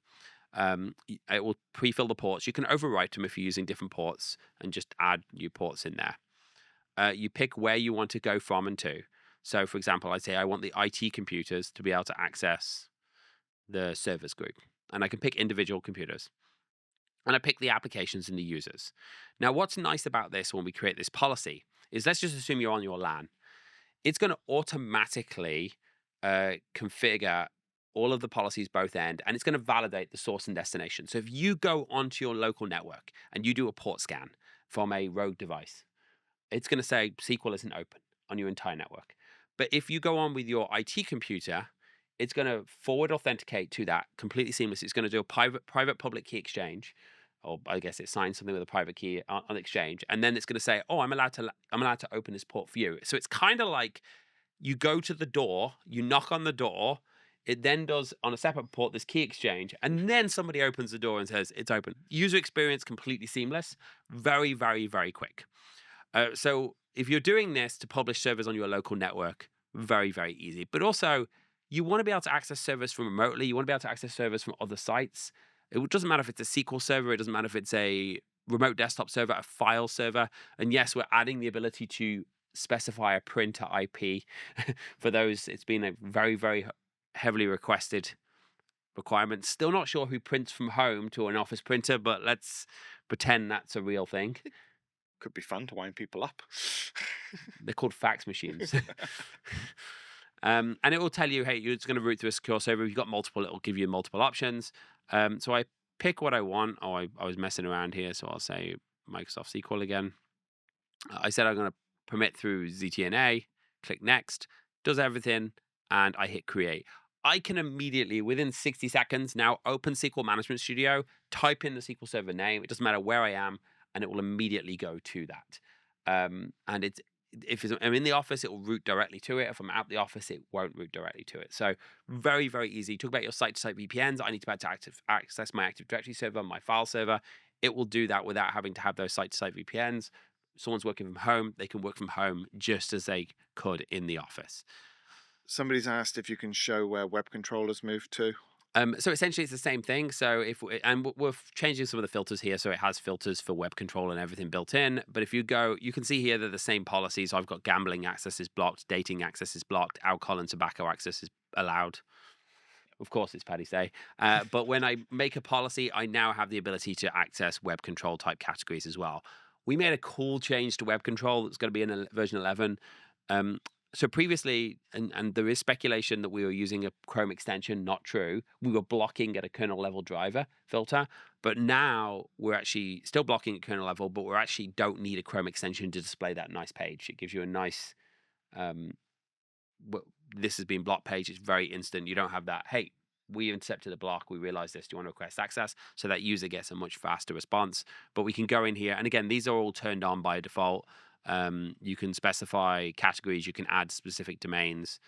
It will pre-fill the ports. You can overwrite them if you're using different ports and just add new ports in there. You pick where you want to go from and to. So, for example, I say I want the IT computers to be able to access the servers group. And I can pick individual computers. And I pick the applications and the users. Now, what's nice about this when we create this policy is, let's just assume you're on your LAN. It's going to automatically configure all of the policies both end, and it's going to validate the source and destination. So if you go onto your local network and you do a port scan from a rogue device, it's going to say SQL isn't open on your entire network. But if you go on with your IT computer, it's going to forward authenticate to that completely seamless. It's going to do a private public key exchange, or I guess it signs something with a private key on exchange, and then it's going to say, oh, I'm allowed to open this port for you. So it's kind of like you go to the door, you knock on the door, it then does on a separate port this key exchange, and then somebody opens the door and says it's open. User experience completely seamless, very, very, very quick. So if you're doing this to publish servers on your local network, very, very easy. But also, you want to be able to access servers from remotely. You want to be able to access servers from other sites. It doesn't matter if it's a SQL server. It doesn't matter if it's a remote desktop server, a file server. And yes, we're adding the ability to specify a printer IP for those. It's been a very, very heavily requested requirement. Still not sure who prints from home to an office printer, but let's pretend that's a real thing. Could be fun to wind people up. They're called fax machines. And it will tell you, hey, it's going to route through a secure server. If you've got multiple, it will give you multiple options. So I pick what I want. Oh, I was messing around here, so I'll say Microsoft SQL again. I said I'm going to permit through ZTNA, click next, does everything, and I hit create. I can immediately, within 60 seconds, now open SQL Management Studio, type in the SQL Server name. It doesn't matter where I am, and it will immediately go to that. And if I'm in the office, it will route directly to it. If I'm out the office, it won't route directly to it. So very, very easy. Talk about your site-to-site VPNs. I need to be able to access my Active Directory server, my file server. It will do that without having to have those site-to-site VPNs. Someone's working from home, they can work from home just as they could in the office. Somebody's asked if you can show where web controllers moved to. So essentially it's the same thing. So we're changing some of the filters here. So it has filters for web control and everything built in. But if you go, you can see here they're the same policies. I've got gambling access is blocked, dating access is blocked, alcohol and tobacco access is allowed. Of course, it's Paddy's Day. But when I make a policy, I now have the ability to access web control type categories as well. We made a cool change to web control that's going to be in version 11. So previously, and there is speculation that we were using a Chrome extension, not true. We were blocking at a kernel level driver filter, but now we're actually still blocking at kernel level, but we actually don't need a Chrome extension to display that nice page. It gives you a nice, this has been blocked page. It's very instant. You don't have that, hey, we intercepted the block. We realize this. Do you want to request access? So that user gets a much faster response. But we can go in here. And again, these are all turned on by default. You can specify categories. You can add specific domains.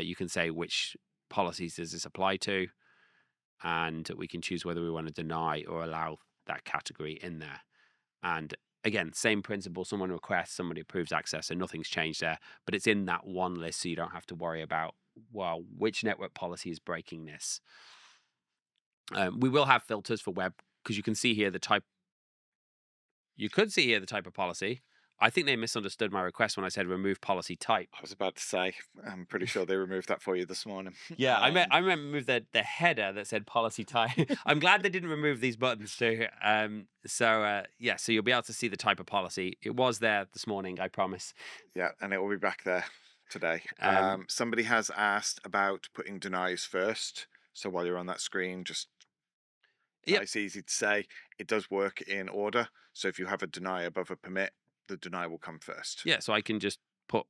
You can say which policies does this apply to, and we can choose whether we want to deny or allow that category in there. And again, same principle, someone requests, somebody approves access, so nothing's changed there, but it's in that one list, so you don't have to worry about, well, which network policy is breaking this. We will have filters for web, because you can see here the type. You could see here the type of policy. I think they misunderstood my request when I said remove policy type. I was about to say, I'm pretty sure they removed that for you this morning. Yeah, I meant remove the header that said policy type. I'm glad they didn't remove these buttons too. So you'll be able to see the type of policy. It was there this morning, I promise. Yeah, and it will be back there today. Somebody has asked about putting denies first. So while you're on that screen, just nice, easy to say. It does work in order. So if you have a deny above a permit, the deny will come first. Yeah, so I can just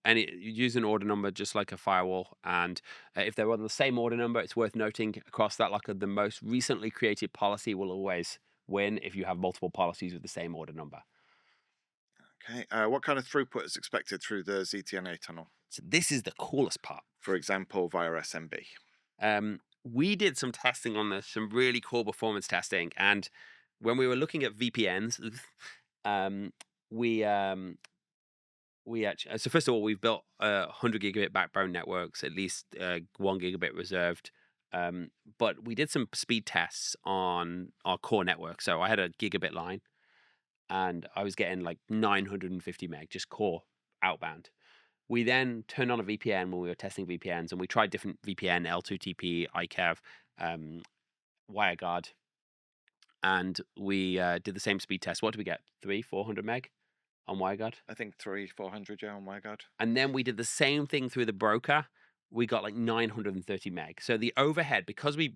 use an order number just like a firewall, and if they're on the same order number, it's worth noting across ThreatLocker, the most recently created policy will always win if you have multiple policies with the same order number. Okay, what kind of throughput is expected through the ZTNA tunnel? So this is the coolest part. For example, via SMB. We did some testing on this, some really cool performance testing, and when we were looking at VPNs, we actually, so first of all, we've built 100 gigabit backbone networks, at least 1 gigabit reserved. But we did some speed tests on our core network. So I had a gigabit line, and I was getting like 950 meg, just core outbound. We then turned on a VPN when we were testing VPNs, and we tried different VPN, L2TP, ICAV, WireGuard, and we did the same speed test. What did we get? 400 meg on WireGuard? I think 400, yeah, on WireGuard. And then we did the same thing through the broker. We got like 930 meg. So the overhead, because we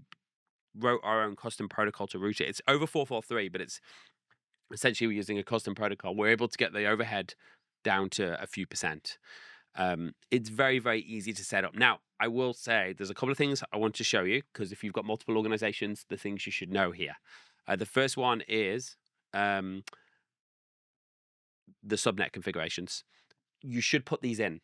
wrote our own custom protocol to route it, it's over 443, but it's essentially we're using a custom protocol. We're able to get the overhead down to a few percent. It's very, very easy to set up. Now, I will say there's a couple of things I want to show you, because if you've got multiple organizations, the things you should know here. The first one is the subnet configurations. You should put these in.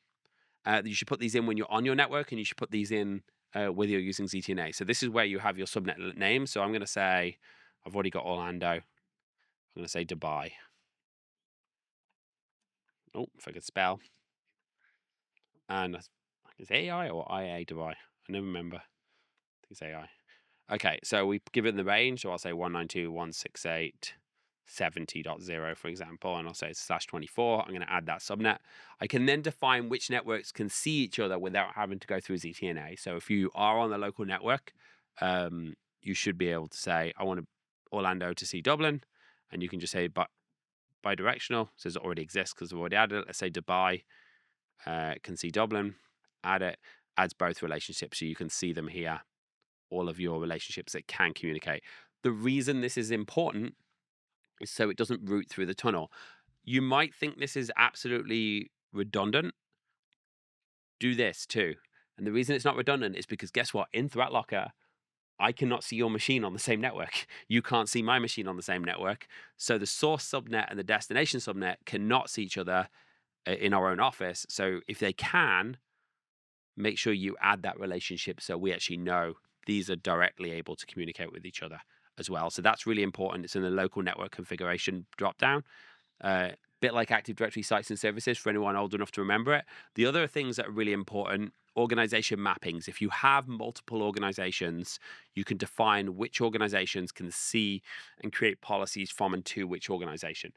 You should put these in when you're on your network, and you should put these in whether you're using ZTNA. So this is where you have your subnet name. So I'm going to say, I've already got Orlando. I'm going to say Dubai. Oh, if I could spell. And is it AI or IA Dubai? I never remember. I think it's AI. Okay, so we give it the range. So I'll say 192.168.70.0, for example, and I'll say it's /24. I'm going to add that subnet. I can then define which networks can see each other without having to go through ZTNA. So if you are on the local network, you should be able to say, I want Orlando to see Dublin, and you can just say bidirectional. So it already exists because I've already added it. Let's say Dubai can see Dublin. Add it. Adds both relationships, so you can see them here. All of your relationships that can communicate. The reason this is important is so it doesn't route through the tunnel. You might think this is absolutely redundant. Do this too. And the reason it's not redundant is because guess what? In ThreatLocker, I cannot see your machine on the same network. You can't see my machine on the same network. So the source subnet and the destination subnet cannot see each other in our own office. So if they can, make sure you add that relationship so we actually know these are directly able to communicate with each other as well. So that's really important. It's in the local network configuration dropdown. Bit like Active Directory sites and services for anyone old enough to remember it. The other things that are really important, organization mappings. If you have multiple organizations, you can define which organizations can see and create policies from and to which organization.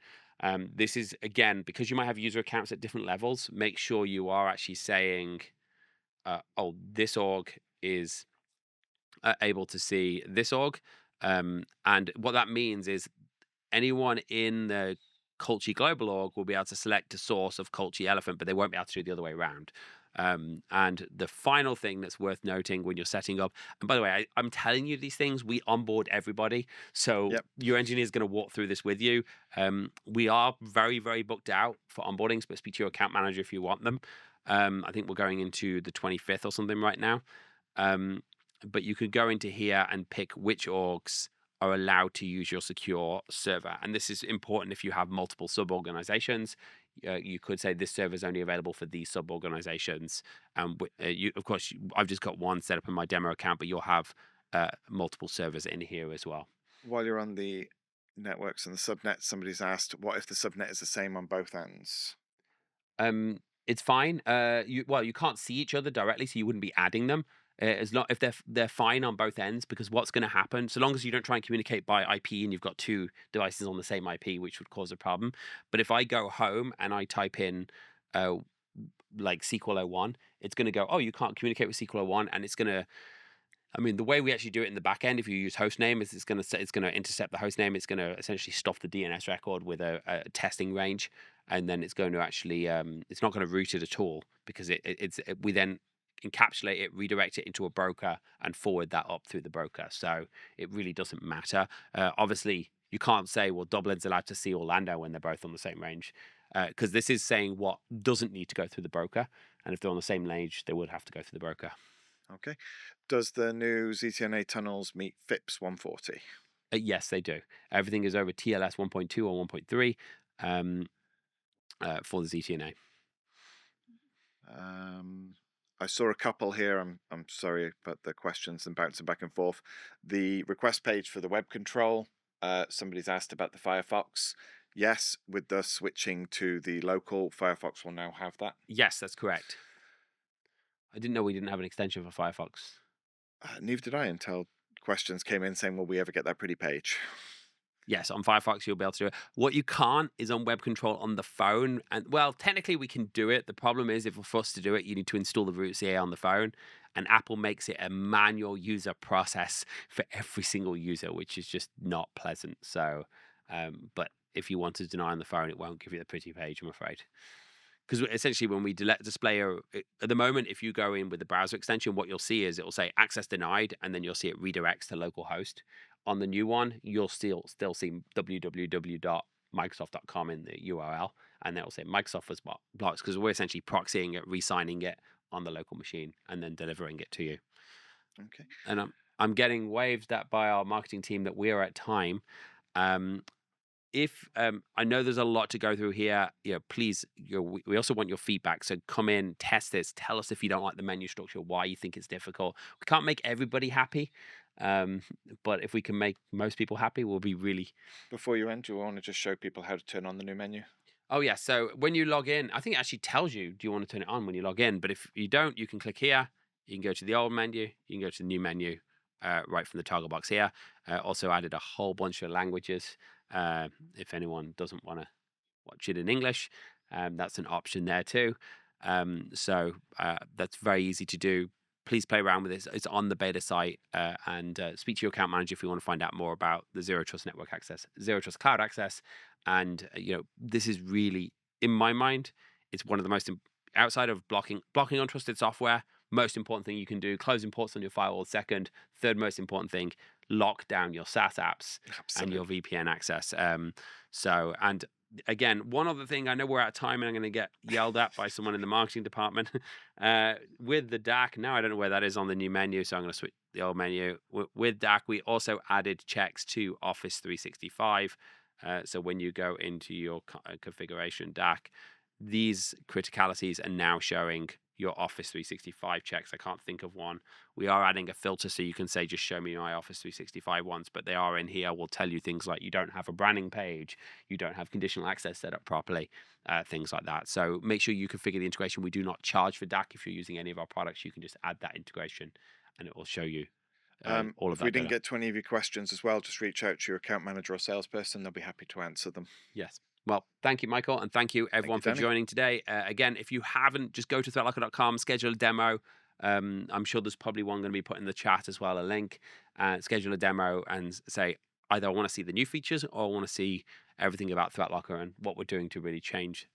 This is, again, because you might have user accounts at different levels, make sure you are actually saying, this org is able to see this org. And what that means is anyone in the Culture Global org will be able to select a source of Culture Elephant, but they won't be able to do the other way around. And the final thing that's worth noting when you're setting up, and by the way, I'm telling you these things, we onboard everybody. So your engineer is going to walk through this with you. We are very, very booked out for onboardings, but speak to your account manager if you want them. I think we're going into the 25th or something right now. But you could go into here and pick which orgs are allowed to use your secure server. And this is important if you have multiple sub-organizations. you could say this server is only available for these sub-organizations. Of course, I've just got one set up in my demo account, but you'll have multiple servers in here as well. While you're on the networks and the subnets, somebody's asked, what if the subnet is the same on both ends? It's fine. You can't see each other directly, so you wouldn't be adding them. As long if they're fine on both ends, because what's going to happen, so long as you don't try and communicate by IP and you've got two devices on the same IP, which would cause a problem. But if I go home and I type in like SQL 01, it's going to go, oh, you can't communicate with SQL 01, and it's going to. I mean, the way we actually do it in the back end, if you use hostname, is it's going to intercept the hostname. It's going to essentially stuff the DNS record with a testing range, and then it's going to actually it's not going to route it at all, because we then encapsulate it, redirect it into a broker, and forward that up through the broker. So it really doesn't matter. Obviously, you can't say, well, Dublin's allowed to see Orlando when they're both on the same range, because this is saying what doesn't need to go through the broker, and if they're on the same range, they would have to go through the broker. Okay. Does the new ZTNA tunnels meet FIPS 140? Yes, they do. Everything is over TLS 1.2 or 1.3 for the ZTNA. I saw a couple here. I'm sorry, but the questions and bouncing back and forth. The request page for the web control. Somebody's asked about the Firefox. Yes, with the switching to the local, Firefox will now have that. Yes, that's correct. I didn't know we didn't have an extension for Firefox. Neither did I until questions came in saying, will we ever get that pretty page? Yes, on Firefox, you'll be able to do it. What you can't is on web control on the phone. And well, technically we can do it. The problem is, if we're forced to do it, you need to install the root CA on the phone. And Apple makes it a manual user process for every single user, which is just not pleasant. So, but if you want to deny on the phone, it won't give you the pretty page, I'm afraid. Because essentially, when we display at the moment, if you go in with the browser extension, what you'll see is it will say access denied, and then you'll see it redirects to localhost. On the new one, you'll still see www.microsoft.com in the URL, and then it will say Microsoft was blocks, because we're essentially proxying it, re-signing it on the local machine, and then delivering it to you. Okay. And I'm getting waved at by our marketing team that we are at time. If I know there's a lot to go through here, please, we also want your feedback. So come in, test this, tell us if you don't like the menu structure, why you think it's difficult. We can't make everybody happy, but if we can make most people happy, we'll be really. Before you end, do you want to just show people how to turn on the new menu? Oh yeah, so when you log in, I think it actually tells you, do you want to turn it on when you log in? But if you don't, you can click here. You can go to the old menu. You can go to the new menu right from the toggle box here. Also added a whole bunch of languages. If anyone doesn't want to watch it in English, that's an option there too. So that's very easy to do. Please play around with this. It's on the beta site, and speak to your account manager if you want to find out more about the Zero Trust Network Access, Zero Trust Cloud Access. And this is really, in my mind, it's one of the most outside of blocking untrusted software. Most important thing you can do: closing ports on your firewall. Second, third most important thing: lock down your SaaS apps. Absolutely. And your VPN access. And again, one other thing, I know we're out of time and I'm going to get yelled at by someone in the marketing department. With the DAC, now I don't know where that is on the new menu, so I'm going to switch the old menu. With DAC, we also added checks to Office 365. So when you go into your configuration DAC, these criticalities are now showing your Office 365 checks. I can't think of one. We are adding a filter so you can say, just show me my Office 365 ones, but they are in here. We'll tell you things like you don't have a branding page, you don't have conditional access set up properly, things like that. So make sure you configure the integration. We do not charge for DAC. If you're using any of our products, you can just add that integration and it will show you all of that. If we didn't get to any of your questions as well, just reach out to your account manager or salesperson. They'll be happy to answer them. Yes. Well, thank you, Michael, and thank you, everyone, for joining today. Again, if you haven't, just go to ThreatLocker.com, schedule a demo. I'm sure there's probably one going to be put in the chat as well, a link. Schedule a demo and say, either I want to see the new features or I want to see everything about ThreatLocker and what we're doing to really change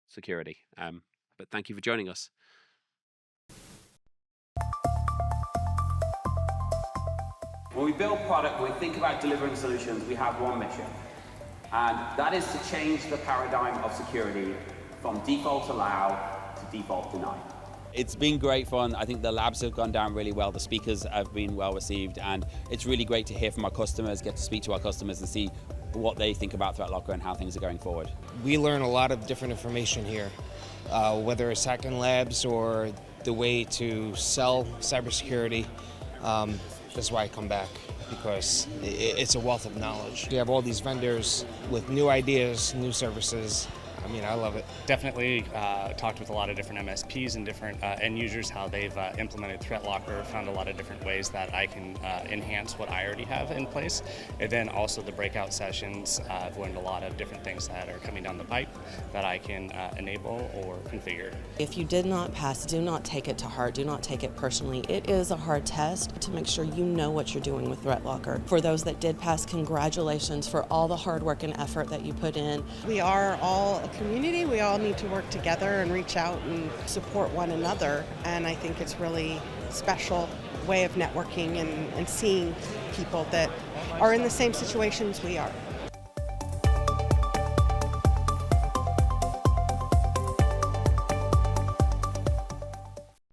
security. But thank you for joining us. When we build product, when we think about delivering solutions, we have one mission. And that is to change the paradigm of security from default allow to default deny. It's been great fun. I think the labs have gone down really well. The speakers have been well received, and it's really great to hear from our customers, get to speak to our customers and see what they think about ThreatLocker and how things are going forward. We learn a lot of different information here, whether it's hacking labs or the way to sell cybersecurity. That's why I come back, because it's a wealth of knowledge. You have all these vendors with new ideas, new services. I mean, I love it. Definitely talked with a lot of different MSPs and different end users, how they've implemented ThreatLocker, found a lot of different ways that I can enhance what I already have in place. And then also the breakout sessions, I've learned a lot of different things that are coming down the pipe that I can enable or configure. If you did not pass, do not take it to heart, do not take it personally. It is a hard test to make sure you know what you're doing with ThreatLocker. For those that did pass, congratulations for all the hard work and effort that you put in. We are all a community. We all need to work together and reach out and support one another. And I think it's really special way of networking and seeing people that are in the same situations we are.